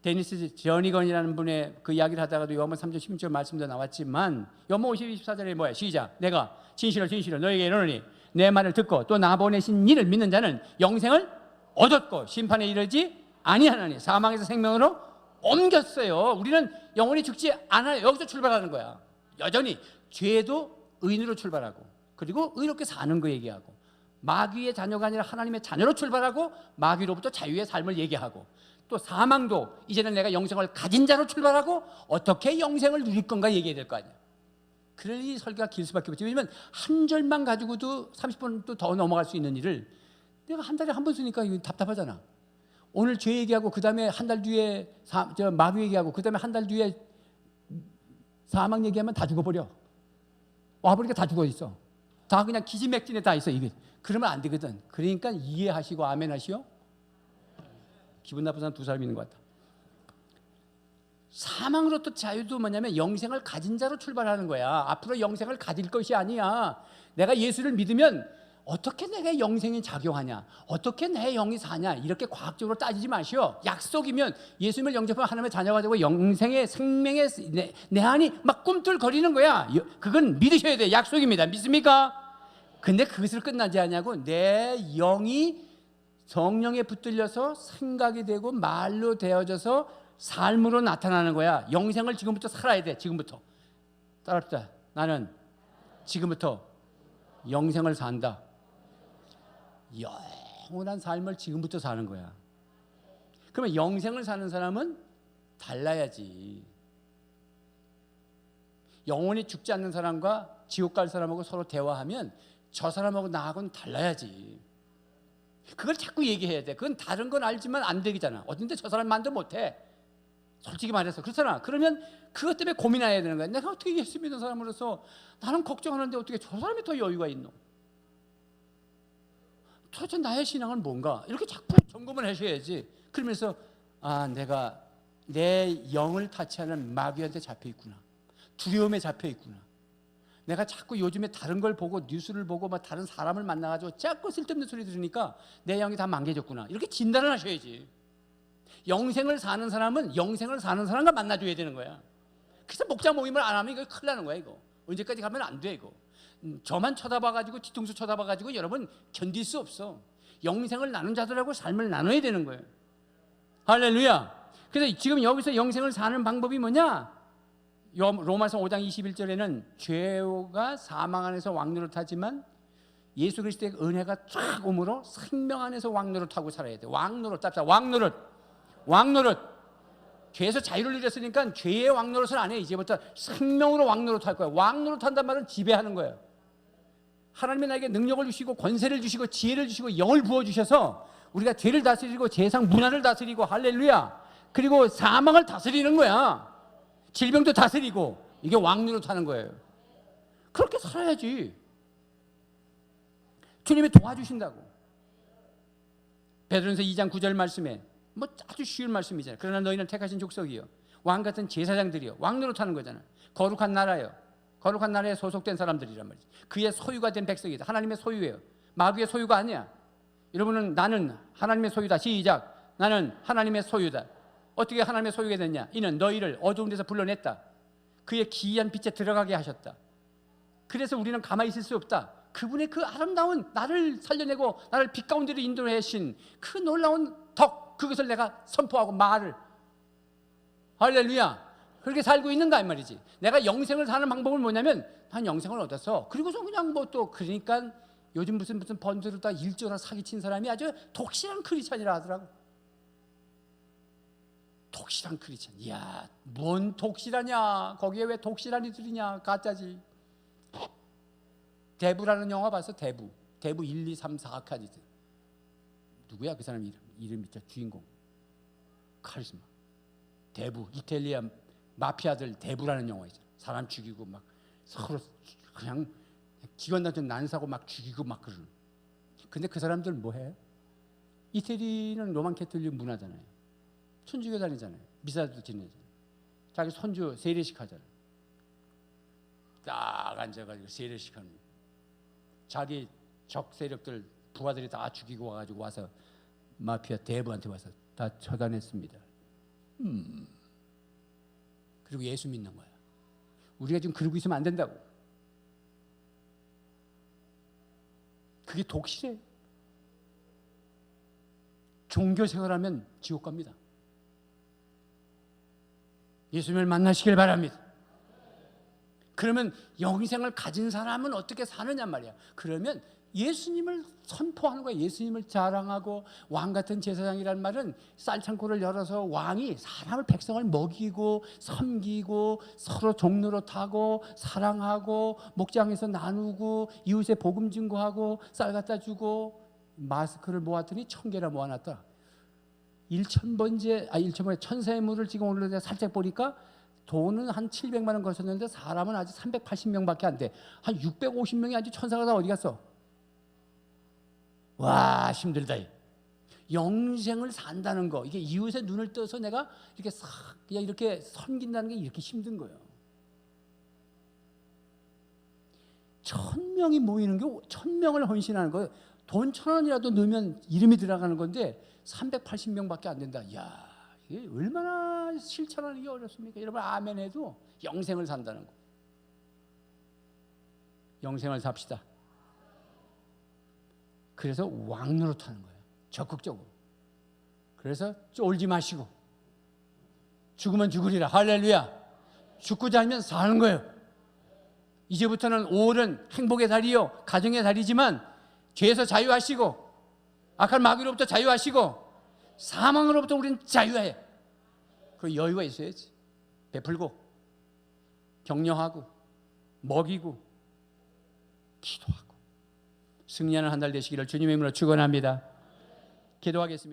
데니스 저니건이라는 분의 그 이야기를 하다가도 요한복음 3장 16절 말씀도 나왔지만 요한복음 24절에 뭐야? 시작. 내가 진실로 너에게 이르노니 내 말을 듣고 또 나 보내신 이를 믿는 자는 영생을 얻었고 심판에 이르지 아니하나니 사망에서 생명으로 옮겼어요. 우리는 영원히 죽지 않아요. 여기서 출발하는 거야. 여전히 죄도 의인으로 출발하고 그리고 의롭게 사는 거 얘기하고 마귀의 자녀가 아니라 하나님의 자녀로 출발하고 마귀로부터 자유의 삶을 얘기하고 또 사망도 이제는 내가 영생을 가진 자로 출발하고 어떻게 영생을 누릴 건가 얘기해야 될 거 아니야. 그러니 설교가 길 수밖에 없지. 왜냐면 한 절만 가지고도 30분도 더 넘어갈 수 있는 일을 내가 한 달에 한 번 쓰니까 이거 답답하잖아. 오늘 죄 얘기하고 그 다음에 한 달 뒤에 마귀 얘기하고 그 다음에 한 달 뒤에 사망 얘기하면 다 죽어버려. 와보니까 다 죽어 있어. 다 그냥 기지맥진에 다 있어. 이게 그러면 안 되거든. 그러니까 이해하시고 아멘 하시오. 기분 나쁜 사람 두 사람 있는 것 같아. 사망으로부터 자유도 뭐냐면 영생을 가진 자로 출발하는 거야. 앞으로 영생을 가질 것이 아니야. 내가 예수를 믿으면 어떻게 내가 영생이 작용하냐, 어떻게 내 영이 사냐 이렇게 과학적으로 따지지 마시오. 약속이면 예수님을 영접하면 하나님의 자녀가 되고 영생의 생명의 내 안이 막 꿈틀거리는 거야. 그건 믿으셔야 돼. 약속입니다. 믿습니까? 근데 그것을 끝나지 않냐고 내 영이 성령에 붙들려서 생각이 되고 말로 되어져서 삶으로 나타나는 거야. 영생을 지금부터 살아야 돼. 지금부터 따라합시다. 나는 지금부터 영생을 산다. 영원한 삶을 지금부터 사는 거야. 그러면 영생을 사는 사람은 달라야지. 영원히 죽지 않는 사람과 지옥 갈 사람하고 서로 대화하면 저 사람하고 나하고는 달라야지. 그걸 자꾸 얘기해야 돼. 그건 다른 건 알지만 안 되잖아. 어딘데 저 사람만도 못해. 솔직히 말해서 그렇잖아. 그러면 그것 때문에 고민해야 되는 거야. 내가 어떻게 예수 믿는 사람으로서 나는 걱정하는데 어떻게 저 사람이 더 여유가 있노? 도대체 나의 신앙은 뭔가? 이렇게 자꾸 점검을 하셔야지. 그러면서 내가 내 영을 타치하는 마귀한테 잡혀 있구나. 두려움에 잡혀 있구나. 내가 자꾸 요즘에 다른 걸 보고 뉴스를 보고 막 다른 사람을 만나가지고 자꾸 쓸데없는 소리 들으니까 내 영이 다 망개졌구나. 이렇게 진단을 하셔야지. 영생을 사는 사람은 영생을 사는 사람과 만나줘야 되는 거야. 그래서 목자 모임을 안 하면 이거 큰일 나는 거야. 이거 언제까지 가면 안 돼. 이거 저만 쳐다봐가지고 뒤통수 쳐다봐가지고 여러분 견딜 수 없어. 영생을 나눈 자들하고 삶을 나눠야 되는 거예요. 할렐루야. 그래서 지금 여기서 영생을 사는 방법이 뭐냐? 로마서 5장 21절에는 죄가 사망 안에서 왕노릇하지만 예수 그리스도의 은혜가 쫙 오므로 생명 안에서 왕노릇하고 살아야 돼. 왕노릇 답사. 왕노릇. 죄에서 자유를 누렸으니까 죄의 왕노릇을 안 해. 이제부터 생명으로 왕노릇할 거야. 왕노릇한단 말은 지배하는 거예요. 하나님이 나에게 능력을 주시고 권세를 주시고 지혜를 주시고 영을 부어주셔서 우리가 죄를 다스리고 세상 문화를 다스리고 할렐루야. 그리고 사망을 다스리는 거야. 질병도 다스리고 이게 왕노릇하는 거예요. 그렇게 살아야지. 주님이 도와주신다고. 베드로전서 2장 9절 말씀에 뭐 아주 쉬운 말씀이잖아요. 그러나 너희는 택하신 족속이요 왕같은 제사장들이요 왕노릇하는 거잖아요. 거룩한 나라요. 거룩한 나라에 소속된 사람들이란 말이지. 그의 소유가 된 백성이다. 하나님의 소유예요. 마귀의 소유가 아니야. 여러분은 나는 하나님의 소유다. 시작. 나는 하나님의 소유다. 어떻게 하나님의 소유가 됐냐? 이는 너희를 어두운 데서 불러냈다. 그의 기이한 빛에 들어가게 하셨다. 그래서 우리는 가만히 있을 수 없다. 그분의 그 아름다운 나를 살려내고 나를 빛 가운데로 인도해 하신 그 놀라운 덕, 그것을 내가 선포하고 말을 할렐루야. 그렇게 살고 있는가 이 말이지. 내가 영생을 사는 방법은 뭐냐면 난 영생을 얻었어. 그리고서 그냥 뭐 또 그러니까 요즘 무슨 번들을 다 일조나 사기친 사람이 아주 독실한 크리스찬이라 하더라고. 독실한 크리스찬. 이야, 뭔 독실하냐? 거기에 왜 독실한 이들이냐? 가짜지. 대부라는 영화 봤어? 대부 1, 2, 3, 4칸 이들. 누구야 그 사람 이름 있죠? 주인공 카리스마. 대부 이탈리아 마피아들 대부라는 영화 있잖아. 사람 죽이고 막 서로 그냥 기관 단체 난사고 막 죽이고 막 그러는. 근데 그 사람들 뭐해? 이태리는 로만 캐톨릭 문화잖아요. 천주교 다니잖아요. 미사도 지내잖아요. 자기 손주 세례식 하잖아요. 딱 앉아가지고 세례식 하는. 자기 적 세력들 부하들이 다 죽이고 와가지고 와서 마피아 대부한테 와서 다 처단했습니다. 그리고 예수 믿는 거야. 우리가 지금 그러고 있으면 안 된다고. 그게 독실해요. 종교 생활하면 지옥 갑니다. 예수님을 만나시길 바랍니다. 그러면 영생을 가진 사람은 어떻게 사느냐 말이야. 그러면 예수님을 선포하는 거야. 예수님을 자랑하고, 왕 같은 제사장이라는 말은 쌀창고를 열어서 왕이 사람을, 백성을 먹이고 섬기고 서로 종로로 타고 사랑하고 목장에서 나누고 이웃에 복음 증거하고 쌀 갖다 주고 마스크를 모았더니 1000개나 모아놨다. 1,000번째 천사의 물을 지금 오늘 내가 살짝 보니까 돈은 한 700만 원 거셨는데 사람은 아직 380명밖에 안 돼. 한 650명이 아직 천사가 다 어디 갔어? 와, 힘들다. 영생을 산다는 거, 이게 이웃의 눈을 떠서 내가 이렇게 싹 그냥 이렇게 섬긴다는 게 이렇게 힘든 거예요. 1000명이 모이는 게 1000명을 헌신하는 거, 돈 1000원이라도 넣으면 이름이 들어가는 건데 380명밖에 안 된다. 이야, 이게 얼마나 실천하는 게 어렵습니까? 여러분, 아멘 해도 영생을 산다는 거. 영생을 삽시다. 그래서 왕노릇 하는 거예요. 적극적으로. 그래서 쫄지 마시고, 죽으면 죽으리라. 할렐루야. 죽고자 하면 사는 거예요. 이제부터는 5월은 행복의 달이요, 가정의 달이지만 죄에서 자유하시고 악한 마귀로부터 자유하시고 사망으로부터 우리는 자유해. 그 여유가 있어야지. 베풀고 격려하고 먹이고 기도하고 승리하는 한 달 되시기를 주님의 이름으로 축원합니다. 기도하겠습니다.